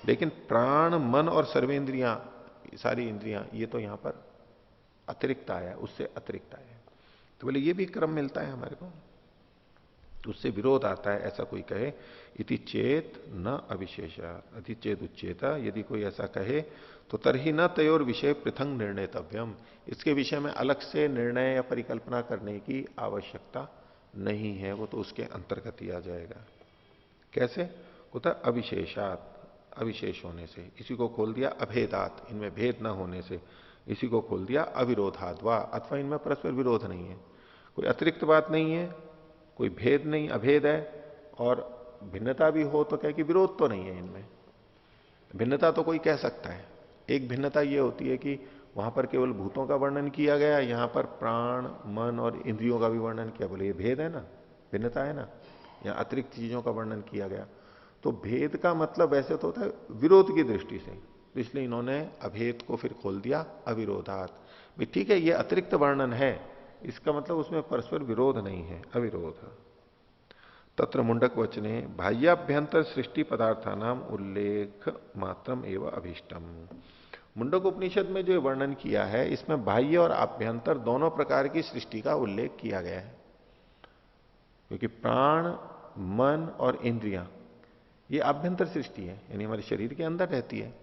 लेकिन प्राण, मन और सर्वेंद्रियां, सारी इंद्रियां, ये तो यहां पर अतिरिक्त आया, उससे अतिरिक्त आया। तो बोले ये भी क्रम मिलता है हमारे को, उससे विरोध आता है ऐसा कोई कहे। इति चेत न अविशेषा, अति चेत उच्चेता, यदि कोई ऐसा कहे तो तरही न तयोर विषय पृथंग निर्णयतव्यम, इसके विषय में अलग से निर्णय या परिकल्पना करने की आवश्यकता नहीं है, वो तो उसके अंतर्गत ही आ जाएगा। कैसे? होता अविशेषात, अविशेष होने से, इसी को खोल दिया अभेदात, इनमें भेद न होने से, इसी को खोल दिया अविरोधात, वा अथवा इनमें परस्पर विरोध नहीं है, कोई अतिरिक्त बात नहीं है, कोई भेद नहीं, अभेद है, और भिन्नता भी हो तो कहे कि विरोध तो नहीं है इनमें। भिन्नता तो कोई कह सकता है, एक भिन्नता ये होती है कि वहां पर केवल भूतों का वर्णन किया गया, यहां पर प्राण, मन और इंद्रियों का भी वर्णन किया, बोले ये भेद है ना, भिन्नता है ना, या अतिरिक्त चीजों का वर्णन किया गया। तो भेद का मतलब वैसे तो होता है विरोध की दृष्टि से, इसलिए इन्होंने अभेद को फिर खोल दिया अविरोधात। भी ठीक है, ये अतिरिक्त वर्णन है, इसका मतलब उसमें परस्पर विरोध नहीं है, अविरोध। तत्र मुंडक वचने बाह्याभ्यंतर सृष्टि पदार्थानाम उल्लेख मात्रम एवं अभीष्टम। मुंडक उपनिषद में जो वर्णन किया है, इसमें बाह्य और आभ्यंतर दोनों प्रकार की सृष्टि का उल्लेख किया गया है, क्योंकि प्राण, मन और इंद्रियां ये आभ्यंतर सृष्टि है, यानी हमारे शरीर के अंदर रहती है,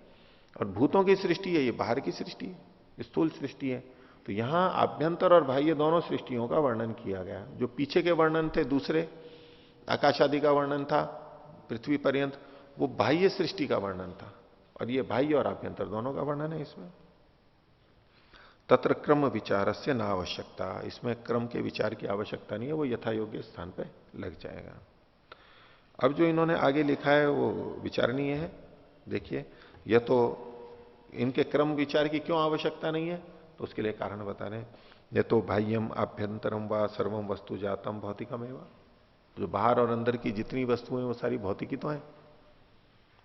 और भूतों की सृष्टि है, ये बाहर की सृष्टि है, स्थूल सृष्टि है। तो यहां आभ्यंतर और बाह्य दोनों सृष्टियों का वर्णन किया गया। जो पीछे के वर्णन थे दूसरे, आकाश आदि का वर्णन था पृथ्वी पर्यंत, वो बाह्य सृष्टि का वर्णन था, और ये बाह्य और आभ्यंतर दोनों का वर्णन है इसमें। तत्र क्रम विचार से न आवश्यकता, इसमें क्रम के विचार की आवश्यकता नहीं है, वो यथा योग्य स्थान पे लग जाएगा। अब जो इन्होंने आगे लिखा है वो विचारणीय है। देखिए, यह तो इनके क्रम विचार की क्यों आवश्यकता नहीं है, तो उसके लिए कारण बता रहे हैं। यह तो बाह्यम आभ्यंतरम व सर्वम वस्तु जातम भौतिकम एवं, जो बाहर और अंदर की जितनी वस्तुएं वो सारी भौतिक ही तो है।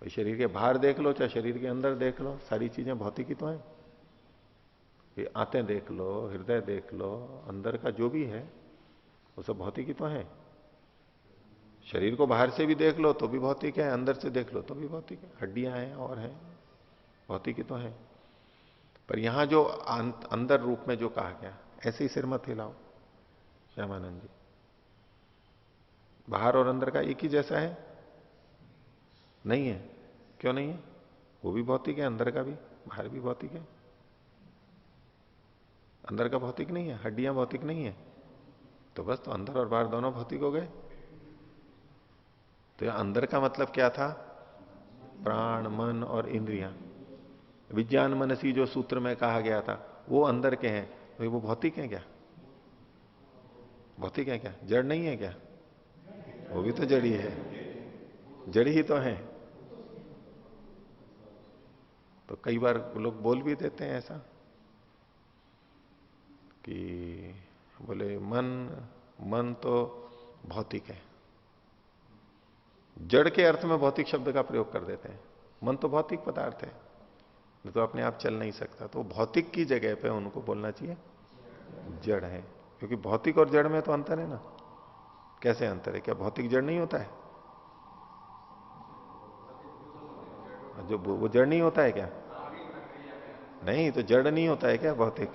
शरीर के बाहर देख लो चाहे शरीर के अंदर देख लो, सारी चीजें भौतिक ही तो है। ये आंतें देख लो, हृदय देख लो, अंदर का जो भी है वो सब भौतिक ही तो है। शरीर को बाहर से भी देख लो तो भी भौतिक है, अंदर से देख लो तो भी भौतिक है, हड्डियां हैं और हैं, भौतिक ही तो है। पर यहां जो अंदर रूप में जो कहा गया, ऐसे ही सिर मत हिलाओ श्यामानंद जी, बाहर और अंदर का एक ही जैसा है? नहीं है। क्यों नहीं है? वो भी भौतिक है, अंदर का भी, बाहर भी भौतिक है। अंदर का भौतिक नहीं है, हड्डियां भौतिक नहीं है, तो बस, तो अंदर और बाहर दोनों भौतिक हो गए। तो अंदर का मतलब क्या था? प्राण, मन और इंद्रियां, विज्ञान मनसी जो सूत्र में कहा गया था, वो अंदर के हैं, तो वो भौतिक है क्या? भौतिक है क्या? जड़ नहीं है क्या? वो भी तो जड़ ही है, जड़ ही तो है। तो कई बार लोग बोल भी देते हैं ऐसा कि बोले मन तो भौतिक है, जड़ के अर्थ में भौतिक शब्द का प्रयोग कर देते हैं। मन तो भौतिक पदार्थ है, तो अपने आप चल नहीं सकता, तो भौतिक की जगह पे उनको बोलना चाहिए जड़ है, क्योंकि भौतिक और जड़ में तो अंतर है ना। कैसे अंतर है? क्या भौतिक जड़ नहीं होता है? जो वो जड़ नहीं होता है क्या? नहीं, तो जड़ नहीं होता है क्या? भौतिक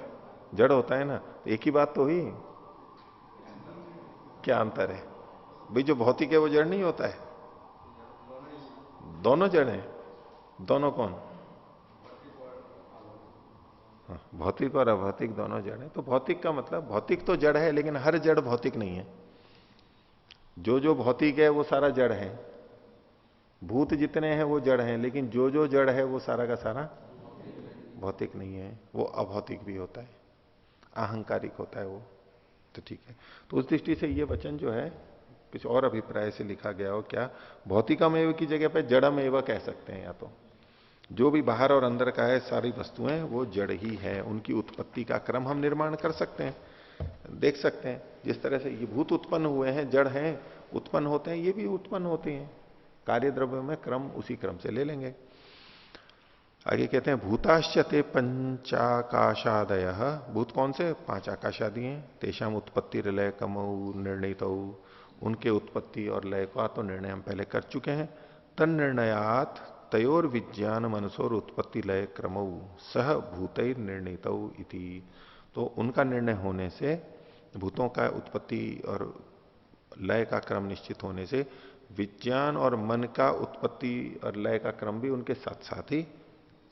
जड़ होता है ना, तो एक ही बात तो हुई। क्या अंतर है भाई? जो भौतिक है वो जड़ नहीं होता है? दोनों जड़ हैं। दोनों कौन? हाँ, भौतिक और अभौतिक दोनों जड़ है। तो भौतिक का मतलब, भौतिक तो जड़ है, लेकिन हर जड़ भौतिक नहीं है। जो जो भौतिक है वो सारा जड़ है, भूत जितने हैं वो जड़ हैं, लेकिन जो जो जड़ है वो सारा का सारा भौतिक नहीं है, वो अभौतिक भी होता है, अहंकारिक होता है वो। तो ठीक है, तो उस दृष्टि से ये वचन जो है कुछ और अभिप्राय से लिखा गया हो, क्या भौतिकमेव की जगह पे जड़मेव कह सकते हैं। या तो जो भी बाहर और अंदर का है, सारी वस्तुएं वो जड़ ही है, उनकी उत्पत्ति का क्रम हम निर्माण कर सकते हैं, देख सकते हैं। जिस तरह से ये भूत उत्पन्न हुए हैं, जड़ हैं, उत्पन्न होते हैं, ये भी उत्पन्न होते हैं, कार्य द्रव्य में क्रम उसी क्रम से ले लेंगे। आगे कहते हैं भूताश्चते पंचाकाशादय। भूत कौन से? पांच आकाशादि हैं। तेषाम उत्पत्ति लय कमऊ निर्णित, उनके उत्पत्ति और लय का तो निर्णय हम पहले कर चुके हैं। तन निर्णयात तयोर विज्ञान मनसोर उत्पत्ति लय क्रमऊ सह भूत निर्णित इति। तो उनका निर्णय होने से, भूतों का उत्पत्ति और लय का क्रम निश्चित होने से, विज्ञान और मन का उत्पत्ति और लय का क्रम भी उनके साथ साथ ही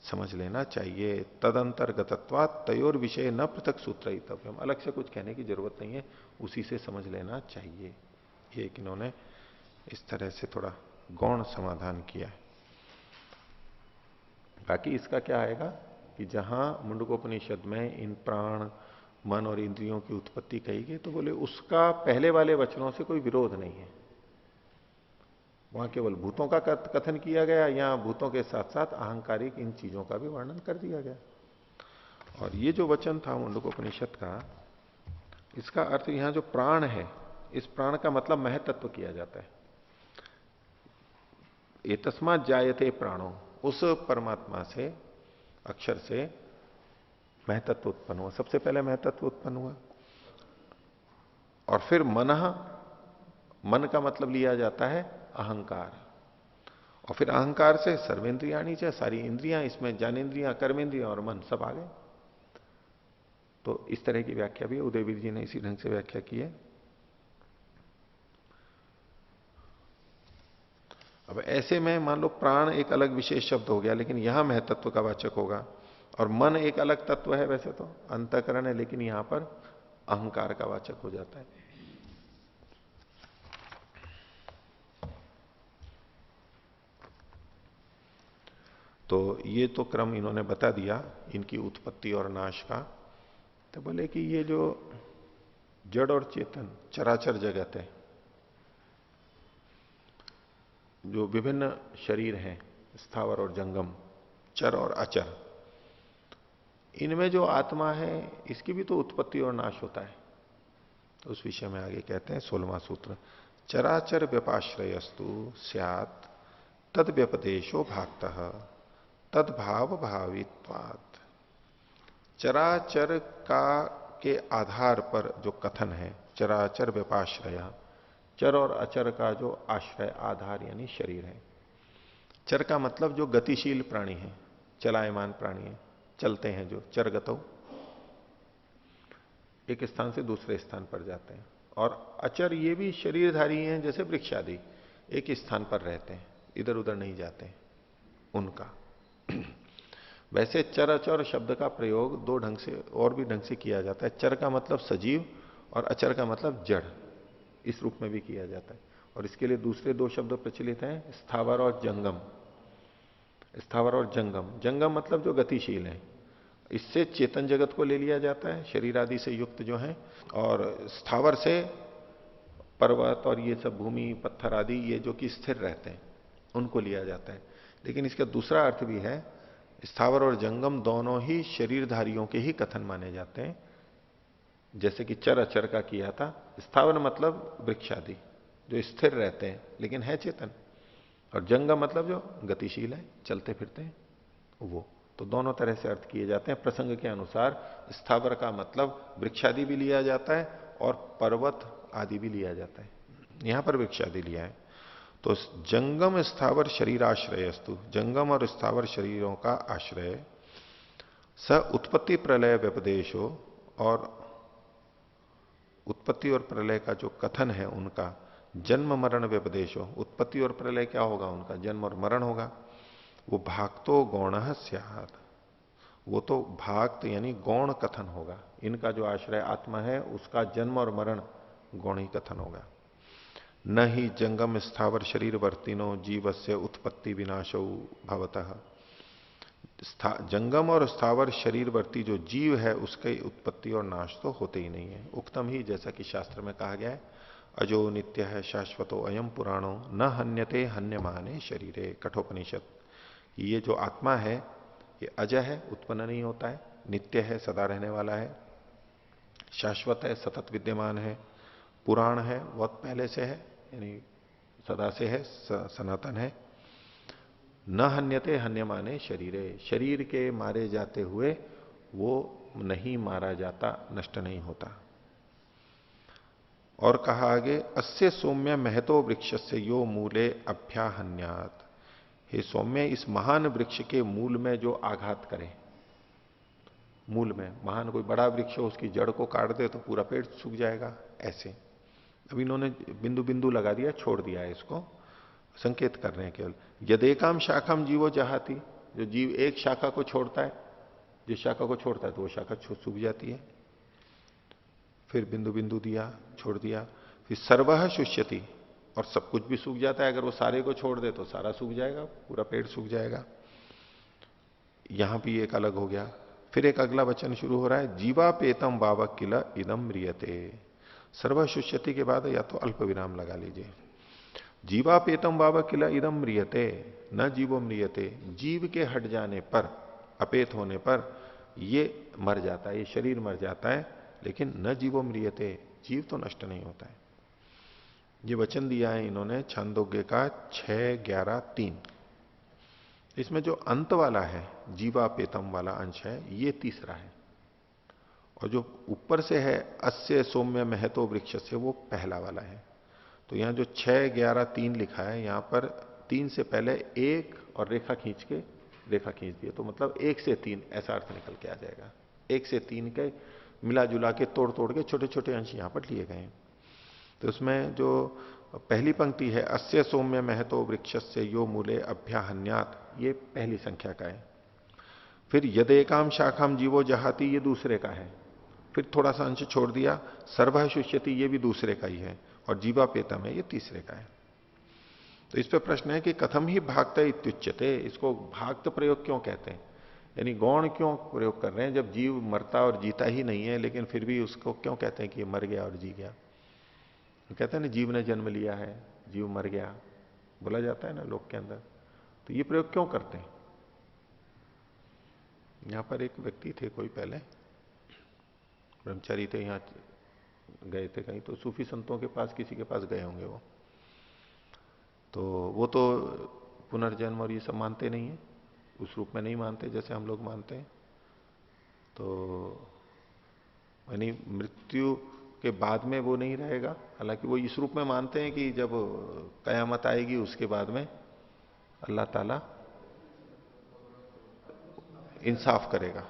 समझ लेना चाहिए। तदंतर्गतत्वात् तयोर विषय न पृथक सूत्र ही, तब हम अलग से कुछ कहने की जरूरत नहीं है, उसी से समझ लेना चाहिए। ये इन्होंने इस तरह से थोड़ा गौण समाधान किया है। बाकी इसका क्या आएगा कि जहां मुंडकोपनिषद में इन प्राण मन और इंद्रियों की उत्पत्ति कही गई, तो बोले उसका पहले वाले वचनों से कोई विरोध नहीं है। वहां केवल भूतों का कथन किया गया, यहां भूतों के साथ साथ अहंकारिक इन चीजों का भी वर्णन कर दिया गया। और ये जो वचन था मुंडकोपनिषद का, इसका अर्थ यहां जो प्राण है, इस प्राण का मतलब महतत्व किया जाता है। एतस्मात् जायते प्राणो, उस परमात्मा से, अक्षर से महतत्व उत्पन्न हुआ। सबसे पहले महतत्व उत्पन्न हुआ। और फिर मन का मतलब लिया जाता है अहंकार। और फिर अहंकार से सर्वेंद्रियाणी, चाहे सारी इंद्रियां, इसमें ज्ञानेन्द्रियां, कर्मेंद्रियां और मन सब आ गए। तो इस तरह की व्याख्या भी उदयवीर जी ने इसी ढंग से व्याख्या की है। अब ऐसे में मान लो प्राण एक अलग विशेष शब्द हो गया, लेकिन यहां महतत्व का वाचक होगा। और मन एक अलग तत्व है, वैसे तो अंतःकरण है, लेकिन यहां पर अहंकार का वाचक हो जाता है। तो ये तो क्रम इन्होंने बता दिया इनकी उत्पत्ति और नाश का। तो बोले कि ये जो जड़ और चेतन चराचर जगत है, जो विभिन्न शरीर हैं, स्थावर और जंगम, चर और अचर, इनमें जो आत्मा है इसकी भी तो उत्पत्ति और नाश होता है। तो उस विषय में आगे कहते हैं 16वां सूत्र, चराचर व्यपाश्रयस्तु स्यात् तद व्यपदेशो भागतः तद भाव भावित्वात्। चराचर का के आधार पर जो कथन है, चराचर व्यपाश्रय, चर और अचर का जो आश्रय आधार यानी शरीर है। चर का मतलब जो गतिशील प्राणी है, चलायमान प्राणी है, चलते हैं जो चरगतौ, एक स्थान से दूसरे स्थान पर जाते हैं। और अचर ये भी शरीरधारी हैं, जैसे वृक्ष आदि एक स्थान पर रहते हैं, इधर उधर नहीं जाते हैं, उनका। वैसे चर अचर शब्द का प्रयोग दो ढंग से और भी ढंग से किया जाता है। चर का मतलब सजीव और अचर का मतलब जड़, इस रूप में भी किया जाता है। और इसके लिए दूसरे दो शब्द प्रचलित हैं, स्थावर और जंगम। स्थावर और जंगम, जंगम मतलब जो गतिशील है, इससे चेतन जगत को ले लिया जाता है, शरीर आदि से युक्त जो है। और स्थावर से पर्वत और ये सब भूमि पत्थर आदि ये जो कि स्थिर रहते हैं, उनको लिया जाता है। लेकिन इसका दूसरा अर्थ भी है, स्थावर और जंगम दोनों ही शरीरधारियों के ही कथन माने जाते हैं। जैसे कि चर अचर का किया था, स्थावर मतलब वृक्ष आदि जो स्थिर रहते हैं लेकिन है चेतन, और जंगम मतलब जो गतिशील है, चलते फिरते हैं वो। तो दोनों तरह से अर्थ किए जाते हैं प्रसंग के अनुसार। स्थावर का मतलब वृक्ष आदि भी लिया जाता है और पर्वत आदि भी लिया जाता है, यहां पर वृक्ष आदि लिया है। तो जंगम स्थावर शरीराश्रयस्तु, जंगम और स्थावर शरीरों का आश्रय, स उत्पत्ति प्रलय व्यपदेशो, और उत्पत्ति और प्रलय का जो कथन है उनका, जन्म मरण व्यपदेशो, उत्पत्ति और प्रलय क्या होगा उनका, जन्म और मरण होगा। वो भाक्तो गौण स्यात्, वो तो भाक्त यानी गौण कथन होगा। इनका जो आश्रय आत्मा है उसका जन्म और मरण गौण ही कथन होगा। न ही जंगम स्थावर शरीर वर्तिनो जीवस्य उत्पत्ति विनाशो भवतः, जंगम और स्थावर शरीरवर्ती जो जीव है उसकी उत्पत्ति और नाश तो होते ही नहीं है। उक्तम ही, जैसा कि शास्त्र में कहा गया है, अजो नित्य है शाश्वतो अयम पुराणो न हन्यते हन्यमाने शरीरे, कठोपनिषद। ये जो आत्मा है ये अजय है, उत्पन्न नहीं होता है, नित्य है, सदा रहने वाला है, शाश्वत है, सतत विद्यमान है, पुराण है, बहुत पहले से है, यानी सदा से है, सनातन है, न हन्यते हन्यमाने शरीरे, शरीर के मारे जाते हुए वो नहीं मारा जाता, नष्ट नहीं होता। और कहा आगे, अस्य सौम्य महतो वृक्ष से यो मूले अभ्याहन्यात। हे सौम्य, इस महान वृक्ष के मूल में जो आघात करे, मूल में महान कोई बड़ा वृक्ष हो, उसकी जड़ को काट दे तो पूरा पेड़ सूख जाएगा, ऐसे। अब इन्होंने बिंदु बिंदु लगा दिया, छोड़ दिया है, इसको संकेत कर रहे हैं केवल। यदेकाम शाखाम जीवो जहाती, जो जीव एक शाखा को छोड़ता है, जिस शाखा को छोड़ता है तो वो शाखा सूख जाती है। फिर बिंदु बिंदु दिया, छोड़ दिया। फिर सर्वः शुष्यति, और सब कुछ भी सूख जाता है। अगर वो सारे को छोड़ दे तो सारा सूख जाएगा, पूरा पेड़ सूख जाएगा। यहां भी एक अलग हो गया। फिर एक अगला वचन शुरू हो रहा है, जीवापेतम वावक किल इदम म्रियते। सर्व शुष्यति के बाद या तो अल्प विराम लगा लीजिए। जीवापेतम वावक किल इदम म्रियते, न जीवो म्रियते। जीव के हट जाने पर, अपेत होने पर ये मर जाता है, ये शरीर मर जाता है, लेकिन न जीवो म्रियते, जीव तो नष्ट नहीं होता है। ये वचन दिया है इन्होंने छांदोग्य का 6:11-3। इसमें जो अंत वाला है, जीवापेतम वाला अंश है, ये तीसरा है। और जो ऊपर से है अस्य सौम्य महतो वृक्ष से, वो पहला वाला है। तो यहां जो 6:11-3 लिखा है, यहां पर 3 से पहले एक और रेखा खींच दिए, तो मतलब 1 से 3 ऐसा अर्थ निकल के आ जाएगा। 1 से 3 के मिला जुला के तोड़ तोड़ के छोटे छोटे अंश यहां पर लिए गए हैं। तो उसमें जो पहली पंक्ति है, अस्य सौम्य महतो वृक्षस्य यो मूले अभ्याहन्यात, ये पहली संख्या का है। फिर यदेकाम शाखाम जीवो जहाती, ये दूसरे का है। फिर थोड़ा सा अंश छोड़ दिया, सर्वः शुष्यति, ये भी दूसरे का ही है। और जीवापेतम है, ये तीसरे का है। तो इस पे प्रश्न है कि कथम ही भागत इत्युच्यते, इसको भागत प्रयोग क्यों कहते हैं, यानी गौण क्यों प्रयोग कर रहे हैं, जब जीव मरता और जीता ही नहीं है, लेकिन फिर भी उसको क्यों कहते हैं कि ये मर गया और जी गया। कहते हैं ना, जीव ने जन्म लिया है, जीव मर गया, बोला जाता है ना लोक के अंदर। तो ये प्रयोग क्यों करते हैं। यहां पर एक व्यक्ति थे, कोई पहले ब्रह्मचारी थे, यहां गए थे कहीं, तो सूफी संतों के पास, किसी के पास गए होंगे वो। तो वो तो पुनर्जन्म और ये सब मानते नहीं है, उस रूप में नहीं मानते जैसे हम लोग मानते हैं। तो यानी मृत्यु के बाद में वो नहीं रहेगा। हालांकि वो इस रूप में मानते हैं कि जब कयामत आएगी उसके बाद में अल्लाह ताला इंसाफ करेगा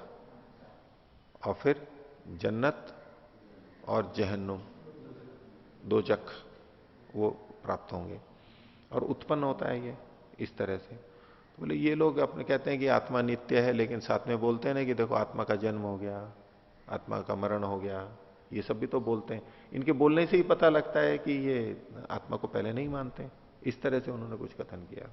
और फिर जन्नत और जहन्नुम, दोजख, वो प्राप्त होंगे और उत्पन्न होता है ये इस तरह से। तो बोले ये लोग अपने कहते हैं कि आत्मा नित्य है, लेकिन साथ में बोलते हैं ना कि देखो आत्मा का जन्म हो गया, आत्मा का मरण हो गया, ये सब भी तो बोलते हैं। इनके बोलने से ही पता लगता है कि ये आत्मा को पहले नहीं मानते। इस तरह से उन्होंने कुछ कथन किया।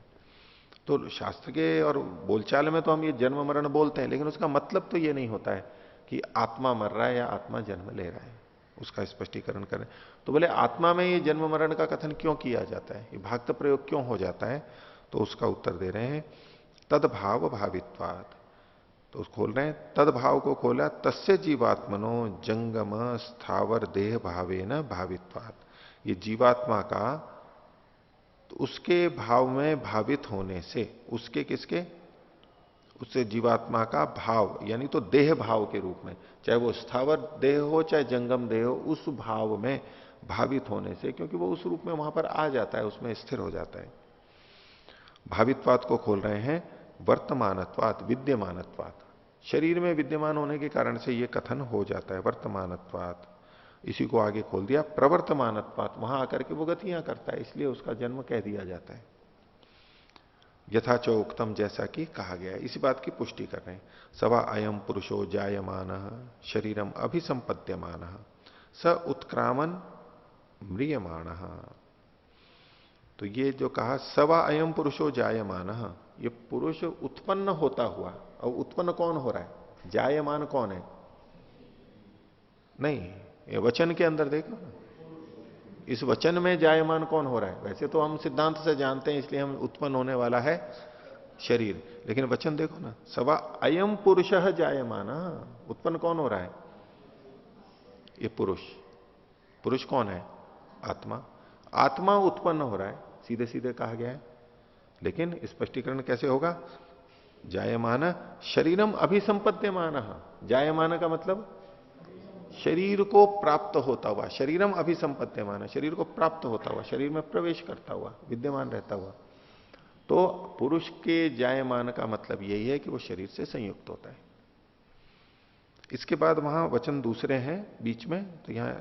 तो शास्त्र के और बोलचाल में तो हम ये जन्म मरण बोलते हैं, लेकिन उसका मतलब तो ये नहीं होता है कि आत्मा मर रहा है या आत्मा जन्म ले रहा है, उसका स्पष्टीकरण करें। तो बोले आत्मा में ये जन्म मरण का कथन क्यों किया जाता है, ये भागत प्रयोग क्यों हो जाता है। तो उसका उत्तर दे रहे हैं, तदभाव भावित्वात। तो खोल रहे हैं, तदभाव को खोला, तस्य जीवात्मनो जंगम स्थावर देह भावे न भावित्वात। ये जीवात्मा का तो उसके भाव में भावित होने से, उसके किसके, उससे जीवात्मा का भाव, यानी तो देह भाव के रूप में, चाहे वो स्थावर देह हो चाहे जंगम देह हो, उस भाव में भावित होने से, क्योंकि वो उस रूप में वहां पर आ जाता है, उसमें स्थिर हो जाता है। भावित्वात को खोल रहे हैं, वर्तमानत्वात विद्यमानत्वात, शरीर में विद्यमान होने के कारण से यह कथन हो जाता है, वर्तमानत्वात। इसी को आगे खोल दिया, प्रवर्तमानत्वात, वहां आकर के वो गतियां करता है, इसलिए उसका जन्म कह दिया जाता है। यथाच उक्तम, जैसा कि कहा गया है, इसी बात की पुष्टि कर रहे हैं। सवा अयम पुरुषो जायमान शरीरम अभिसंपद्यमान स उत्क्रामन म्रियमाण। तो ये जो कहा सवा अयम पुरुषो जायमान, ये पुरुष उत्पन्न होता हुआ, और उत्पन्न कौन हो रहा है, जायमान कौन है, नहीं, ये वचन के अंदर देखो, इस वचन में जायमान कौन हो रहा है। वैसे तो हम सिद्धांत से जानते हैं, इसलिए हम उत्पन्न होने वाला है शरीर, लेकिन वचन देखो ना, सवा अयम पुरुष जायमान, उत्पन्न कौन हो रहा है, ये पुरुष। पुरुष कौन है, आत्मा। आत्मा उत्पन्न हो रहा है, सीधे सीधे कहा गया है। लेकिन स्पष्टीकरण कैसे होगा? जायमान शरीरम अभिसंपद्यमान। जायमान का मतलब शरीर को प्राप्त होता हुआ, शरीरम अभिसंपद्यमान, शरीर को प्राप्त होता हुआ, शरीर में प्रवेश करता हुआ, विद्यमान रहता हुआ। तो पुरुष के जायमान का मतलब यही है कि वो शरीर से संयुक्त होता है। इसके बाद वहां वचन दूसरे हैं बीच में, तो यहां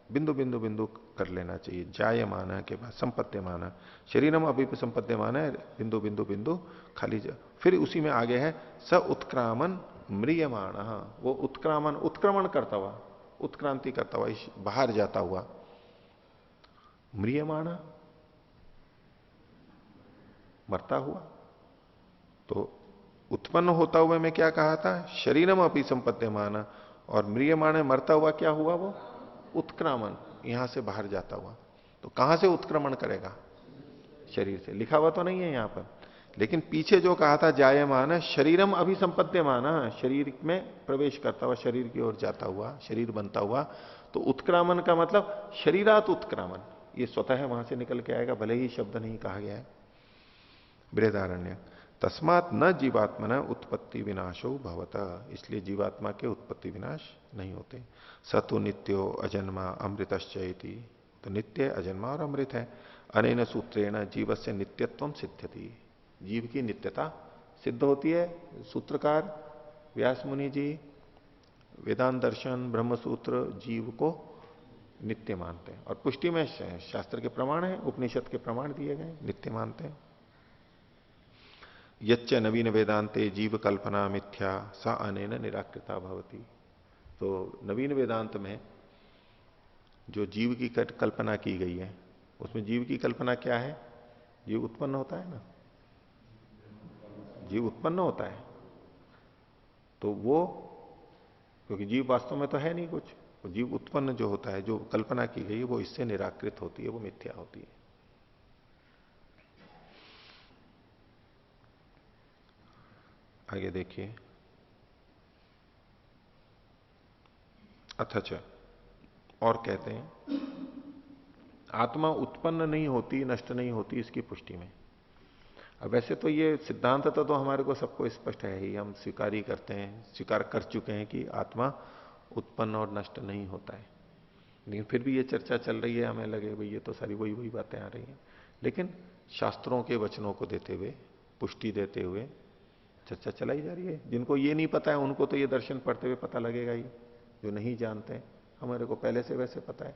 बिंदु बिंदु बिंदु कर लेना चाहिए। जायमान के बाद संपद्यमान, शरीरम अभी संपद्यमान है, बिंदु बिंदु बिंदु खाली फिर उसी में आगे है स उत्क्रामन म्रियमाण। वो उत्क्रामन, उत्क्रमण करता हुआ, उत्क्रांति करता हुआ, बाहर जाता हुआ। म्रियमाण मरता हुआ। तो उत्पन्न होता हुआ में क्या कहा था? शरीरम अपनी संपद्यमान, और म्रियमाण मरता हुआ क्या हुआ? वो उत्क्रामन, यहां से बाहर जाता हुआ। तो कहां से उत्क्रमण करेगा? शरीर से। लिखा हुआ तो नहीं है यहां पर, लेकिन पीछे जो कहा था जायमान शरीरम अभिसंपद्यमान, शरीर में प्रवेश करता हुआ, शरीर की ओर जाता हुआ, शरीर बनता हुआ। तो उत्क्रामन का मतलब शरीरात उत्क्रामन, ये स्वतः वहां से निकल के आएगा, भले ही शब्द नहीं कहा गया है। बृहदारण्य तस्मात न जीवात्मा न उत्पत्ति विनाशो भवता, इसलिए जीवात्मा के उत्पत्ति विनाश नहीं होते। सतु नित्यो अजन्मा अमृतश्चयति, तो नित्य अजन्मा और अमृत है। अनेन सूत्रेण जीव से नित्यत्व सिद्ध्यति, जीव की नित्यता सिद्ध होती है। सूत्रकार व्यास मुनि जी वेदांत दर्शन ब्रह्मसूत्र जीव को नित्य मानते हैं, और पुष्टि में शास्त्र के प्रमाण है, उपनिषद के प्रमाण दिए गए, नित्य मानते हैं। यच्च नवीन वेदांते जीव कल्पना मिथ्या सा अनेन निराकृता भवती, तो नवीन वेदांत में जो जीव की कल्पना की गई है, उसमें जीव की कल्पना क्या है? जीव उत्पन्न होता है ना, जीव उत्पन्न होता है। तो वो, क्योंकि जीव वास्तव में तो है नहीं कुछ, तो जीव उत्पन्न जो होता है, जो कल्पना की गई है, वो इससे निराकृत होती है, वो मिथ्या होती है। आगे देखिए। अथच, और कहते हैं आत्मा उत्पन्न नहीं होती, नष्ट नहीं होती, इसकी पुष्टि में। अब वैसे तो ये सिद्धांत तो हमारे को सबको स्पष्ट है ही, हम स्वीकार ही करते हैं, स्वीकार कर चुके हैं कि आत्मा उत्पन्न और नष्ट नहीं होता है। लेकिन फिर भी ये चर्चा चल रही है, हमें लगे भाई ये तो सारी वही वही बातें आ रही हैं। लेकिन शास्त्रों के वचनों को देते हुए, पुष्टि देते हुए चर्चा चलाई जा रही है। जिनको ये नहीं पता है उनको तो ये दर्शन पढ़ते हुए पता लगेगा ही, जो नहीं जानते हमारे को पहले से वैसे पता है।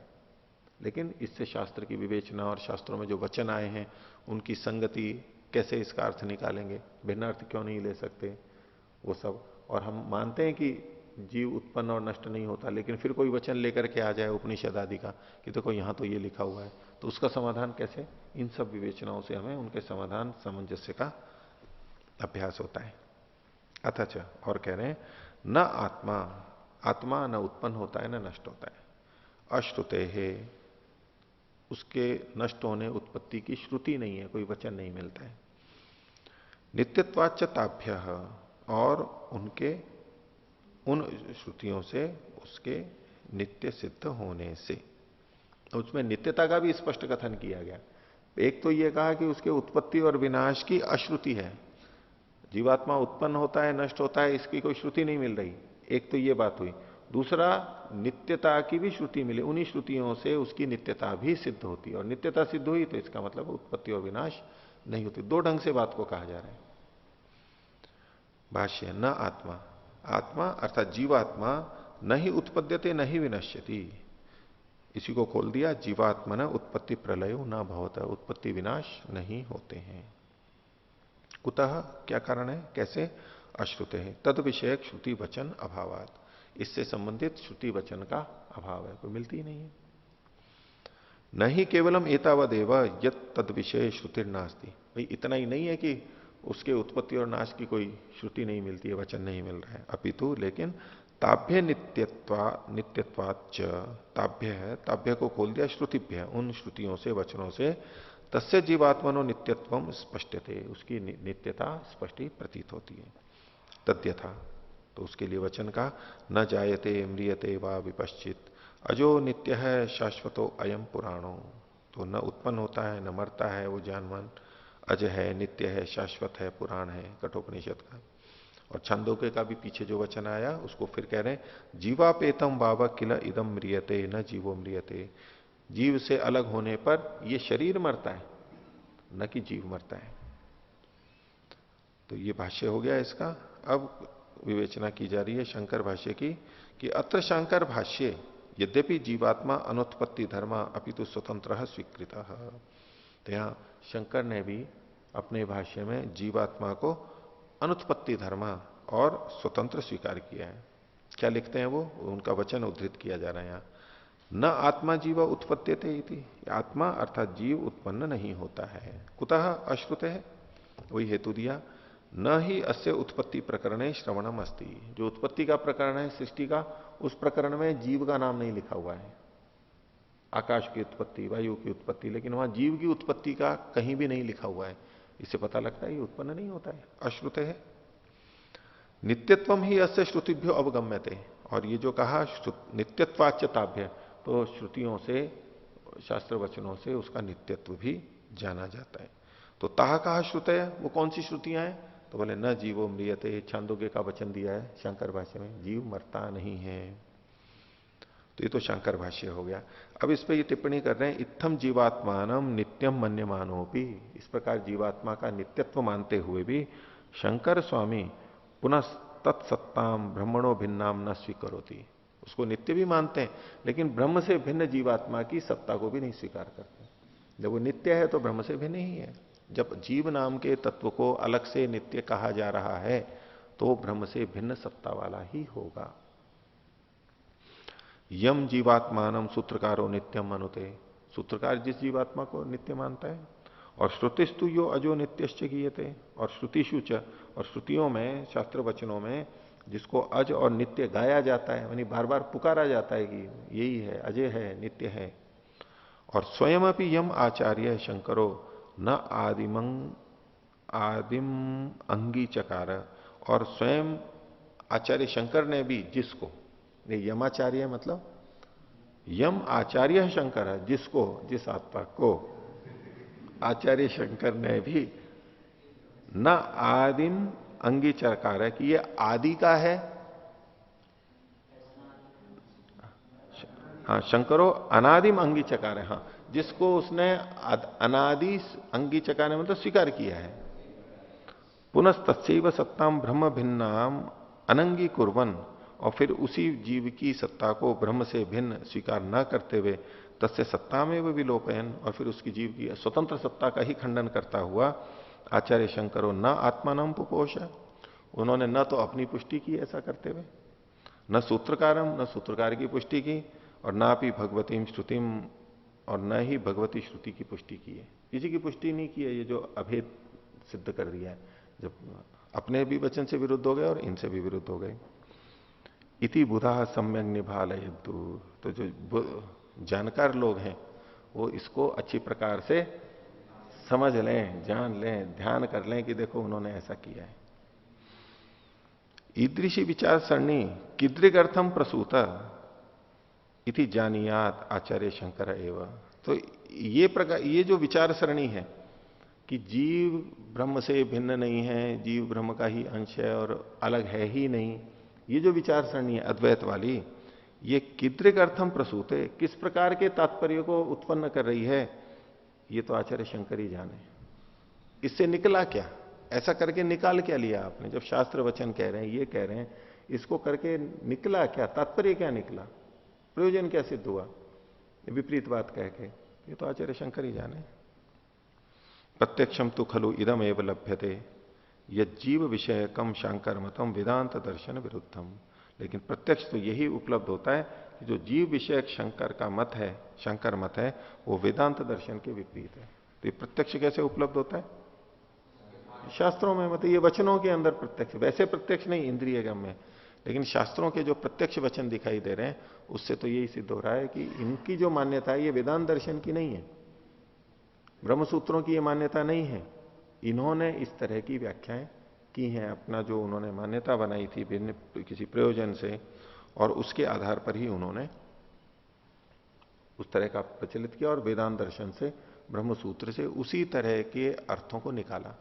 लेकिन इससे शास्त्र की विवेचना और शास्त्रों में जो वचन आए हैं उनकी संगति, कैसे इसका अर्थ निकालेंगे, भिन्न अर्थ क्यों नहीं ले सकते, वो सब। और हम मानते हैं कि जीव उत्पन्न और नष्ट नहीं होता, लेकिन फिर कोई वचन लेकर के आ जाए उपनिषद आदि का कि देखो यहां तो ये लिखा हुआ है, तो उसका समाधान कैसे? इन सब विवेचनाओं से हमें उनके समाधान सामंजस्य का अभ्यास होता है। अथच, और कह रहे हैं न आत्मा, आत्मा न उत्पन्न होता है न नष्ट होता है। अश्रुते है, उसके नष्ट होने उत्पत्ति की श्रुति नहीं है, कोई वचन नहीं मिलता है। नित्यत्वाच्च ताभ्य, और उनके उन श्रुतियों से उसके नित्य सिद्ध होने से, उसमें नित्यता का भी स्पष्ट कथन किया गया। एक तो यह कहा कि उसके उत्पत्ति और विनाश की अश्रुति है, जीवात्मा उत्पन्न होता है नष्ट होता है इसकी कोई श्रुति नहीं मिल रही, एक तो ये बात हुई। दूसरा, नित्यता की भी श्रुति मिली, उन्हीं श्रुतियों से उसकी नित्यता भी सिद्ध होती है, और नित्यता सिद्ध हुई तो इसका मतलब उत्पत्ति और विनाश नहीं होती। दो ढंग से बात को कहा जा रहा है। भाष्य, न आत्मा, आत्मा अर्थात जीवात्मा न ही उत्पद्यते न ही विनश्यति, इसी को खोल दिया। जीवात्मा न उत्पत्ति प्रलयो न भवता, उत्पत्ति विनाश नहीं होते हैं। कुतः, क्या कारण है, कैसे? अश्रुते है तद विषयक श्रुति वचन अभावात, इससे संबंधित श्रुति वचन का अभाव है, कोई मिलती ही नहीं है। न ही केवलम एतावदेव यत तद विषय श्रुतिर्नास्ति, भाई इतना ही नहीं है कि उसके उत्पत्ति और नाश की कोई श्रुति नहीं मिलती है, वचन नहीं मिल रहा है, अपितु लेकिन ताभ्य नित्यत्वाच, ताभ्य है, ताभ्य को खोल दिया श्रुतिभ्य, उन श्रुतियों से वचनों से, तस्य जीवात्मनो नित्यत्वम स्पष्टते, उसकी नित्यता स्पष्ट प्रतीत होती है। तद्यथा, तो उसके लिए वचन का न जायते म्रियते वा विपश्चित, अजो नित्य है शाश्वतो अयम पुराणो, तो न उत्पन्न होता है न मरता है वो जानवन, अज है, नित्य है, शाश्वत है, पुराण है, कठोपनिषद का। और छंदोग्य का भी पीछे जो वचन आया उसको फिर कह रहे हैं, जीवापेतम बाबा किला इदम म्रियते न जीवो म्रियते। जीव से अलग होने पर ये शरीर मरता है, न कि जीव मरता है। तो ये भाष्य हो गया इसका। अब विवेचना की जा रही है शंकर भाष्य की, कि अत्र शंकर भाष्य यद्यपि जीवात्मा अनुत्पत्ति धर्म अपितु स्वतंत्र स्वीकृत। तो यहां शंकर ने भी अपने भाष्य में जीवात्मा को अनुत्पत्ति धर्म और स्वतंत्र स्वीकार किया है। क्या लिखते हैं वो, उनका वचन उद्धृत किया जा रहा है यहां। न आत्मा जीव उत्पत्त्यते इति, आत्मा अर्थात जीव उत्पन्न नहीं होता है। कुतः अश्रुत है, वही हेतु दिया। न ही अस्य उत्पत्ति प्रकरणे श्रवणम अस्ति, जो उत्पत्ति का प्रकरण है सृष्टि का, उस प्रकरण में जीव का नाम नहीं लिखा हुआ है। आकाश की उत्पत्ति, वायु की उत्पत्ति, लेकिन वहां जीव की उत्पत्ति का कहीं भी नहीं लिखा हुआ है। इससे पता लगता है ये उत्पन्न नहीं होता है, अश्रुत है। नित्यत्वम ही अस्य श्रुतिभ्यो अवगम्यते, और ये जो कहा नित्यत्वाच्यताभ्य, तो श्रुतियों से, शास्त्र वचनों से उसका नित्यत्व भी जाना जाता है। तो ताह कहा श्रुत है, वो कौन सी श्रुतियां हैं, तो बोले न जीवो म्रियते, छांदोग्य का वचन दिया है शंकर भाष्य में, जीव मरता नहीं है। तो ये तो शंकर भाष्य हो गया। अब इस पे ये टिप्पणी कर रहे हैं, इत्थम जीवात्मानम नित्यम मन्यमानोपि, इस प्रकार जीवात्मा का नित्यत्व मानते हुए भी शंकर स्वामी पुनः तत्सत्ताम ब्रह्मणो भिन्नाम न स्वीकरोति, उसको नित्य भी मानते हैं, लेकिन ब्रह्म से भिन्न जीवात्मा की सत्ता को भी नहीं स्वीकार करते। जब वो नित्य है तो ब्रह्म से भिन्न ही है। जब जीव नाम के तत्व को अलग से नित्य कहा जा रहा है तो ब्रह्म से भिन्न सत्ता वाला ही होगा। यम जीवात्मानम सूत्रकारो नित्यम मनुते, सूत्रकार जिस जीवात्मा को नित्य मानता है। और श्रुतिस्तु यो अजो नित्यश्च गीयते, और श्रुतिषु च, और श्रुतियों में, शास्त्र वचनों में जिसको अज और नित्य गाया जाता है, यानी बार बार पुकारा जाता है कि यही है, अजय है, नित्य है। और स्वयं अपनी यम आचार्य शंकरो न आदिम अंगी चकार, और स्वयं आचार्य शंकर ने भी जिसको, यमाचार्य मतलब यम आचार्य शंकर है, जिसको, जिस आत्मा को आचार्य शंकर ने भी न आदिम अंगी चकार है, कि ये आदि का है। हाँ, शंकरो अनादिम अंगी चकार है, हाँ, जिसको उसने अनादि अंगी चकार ने मतलब स्वीकार किया है। पुनस्तैव सत्ताम ब्रह्म भिन्नाम अनंगी कुर्वन, और फिर उसी जीव की सत्ता को ब्रह्म से भिन्न स्वीकार न करते हुए तस्य सत्ता में वो विलोपयन, और फिर उसकी जीव की स्वतंत्र सत्ता का ही खंडन करता हुआ आचार्य शंकरो न आत्मानम पुपोष, उन्होंने न तो अपनी पुष्टि की ऐसा करते हुए, न सूत्रकारम, न सूत्रकार की पुष्टि की, और ना भी भगवतीम श्रुतिम, और न ही भगवती श्रुति की पुष्टि की है। किसी की पुष्टि नहीं की है, ये जो अभेद सिद्ध कर दिया है, जब अपने भी वचन से विरुद्ध हो गए और इनसे भी विरुद्ध हो गए। इति बुधा सम्यक निभालयद्दु, तो जो जानकार लोग हैं वो इसको अच्छी प्रकार से समझ लें, जान लें, ध्यान कर लें कि देखो उन्होंने ऐसा किया है। ईदृशी विचार सरणी किदृग अर्थम प्रसूत इति जानियात आचार्य शंकर एवं, तो ये जो विचार सरणी है कि जीव ब्रह्म से भिन्न नहीं है, जीव ब्रह्म का ही अंश है और अलग है ही नहीं, ये जो विचार सरणी है अद्वैत वाली, ये किदृग अर्थम प्रसूत है, किस प्रकार के तात्पर्य को उत्पन्न कर रही है, ये तो आचार्य शंकर ही जाने। इससे निकला क्या, ऐसा करके निकाल क्या लिया आपने, जब शास्त्र वचन कह रहे हैं, ये कह रहे हैं, इसको करके निकला क्या, तात्पर्य क्या निकला, प्रयोजन क्या सिद्ध हुआ विपरीत बात कह के, ये तो आचार्य शंकर ही जाने। प्रत्यक्षम तो खलु इदम एव लभ्यते यज्जीव विषयकम शंकर मतम वेदांत दर्शन विरुद्धम, लेकिन प्रत्यक्ष तो यही उपलब्ध होता है कि जो जीव विषयक शंकर का मत है, शंकर मत है, वो वेदांत दर्शन के विपरीत है। तो ये प्रत्यक्ष कैसे उपलब्ध होता है, शास्त्रों में, मतलब ये वचनों के अंदर प्रत्यक्ष, वैसे प्रत्यक्ष नहीं इंद्रिय गम में, लेकिन शास्त्रों के जो प्रत्यक्ष वचन दिखाई दे रहे हैं उससे तो यही सिद्ध हो रहा है कि इनकी जो मान्यता है ये वेदांत दर्शन की नहीं है, ब्रह्मसूत्रों की ये मान्यता नहीं है। इन्होंने इस तरह की व्याख्याएं की हैं, अपना जो उन्होंने मान्यता बनाई थी भिन्न किसी प्रयोजन से, और उसके आधार पर ही उन्होंने उस तरह का प्रचलित किया और वेदांत दर्शन से ब्रह्म सूत्र से उसी तरह के अर्थों को निकाला।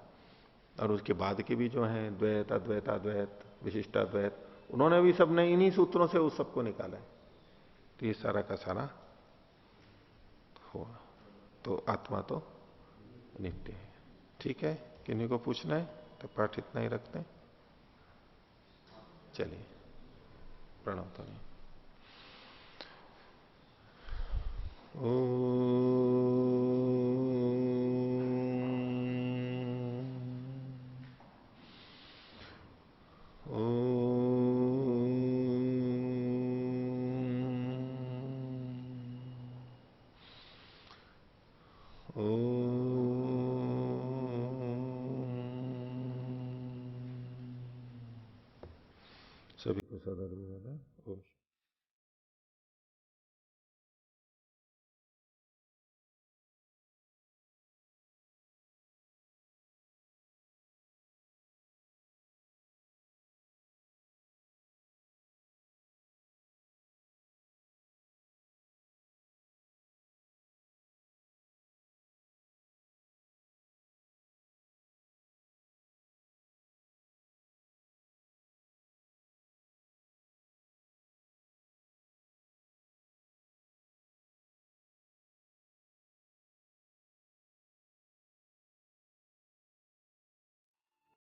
और उसके बाद के भी जो हैं द्वैत, अद्वैत, अद्वैत, विशिष्टाद्वैत, उन्होंने भी सबने इन्हीं सूत्रों से उस सबको निकाला है। तो ये सारा का सारा हुआ। तो आत्मा तो नित्य है। ठीक है, किन्हीं को पूछना है तो पाठ इतना ही रखते हैं। चलिए, प्रणव तो नहीं। सभी को सदा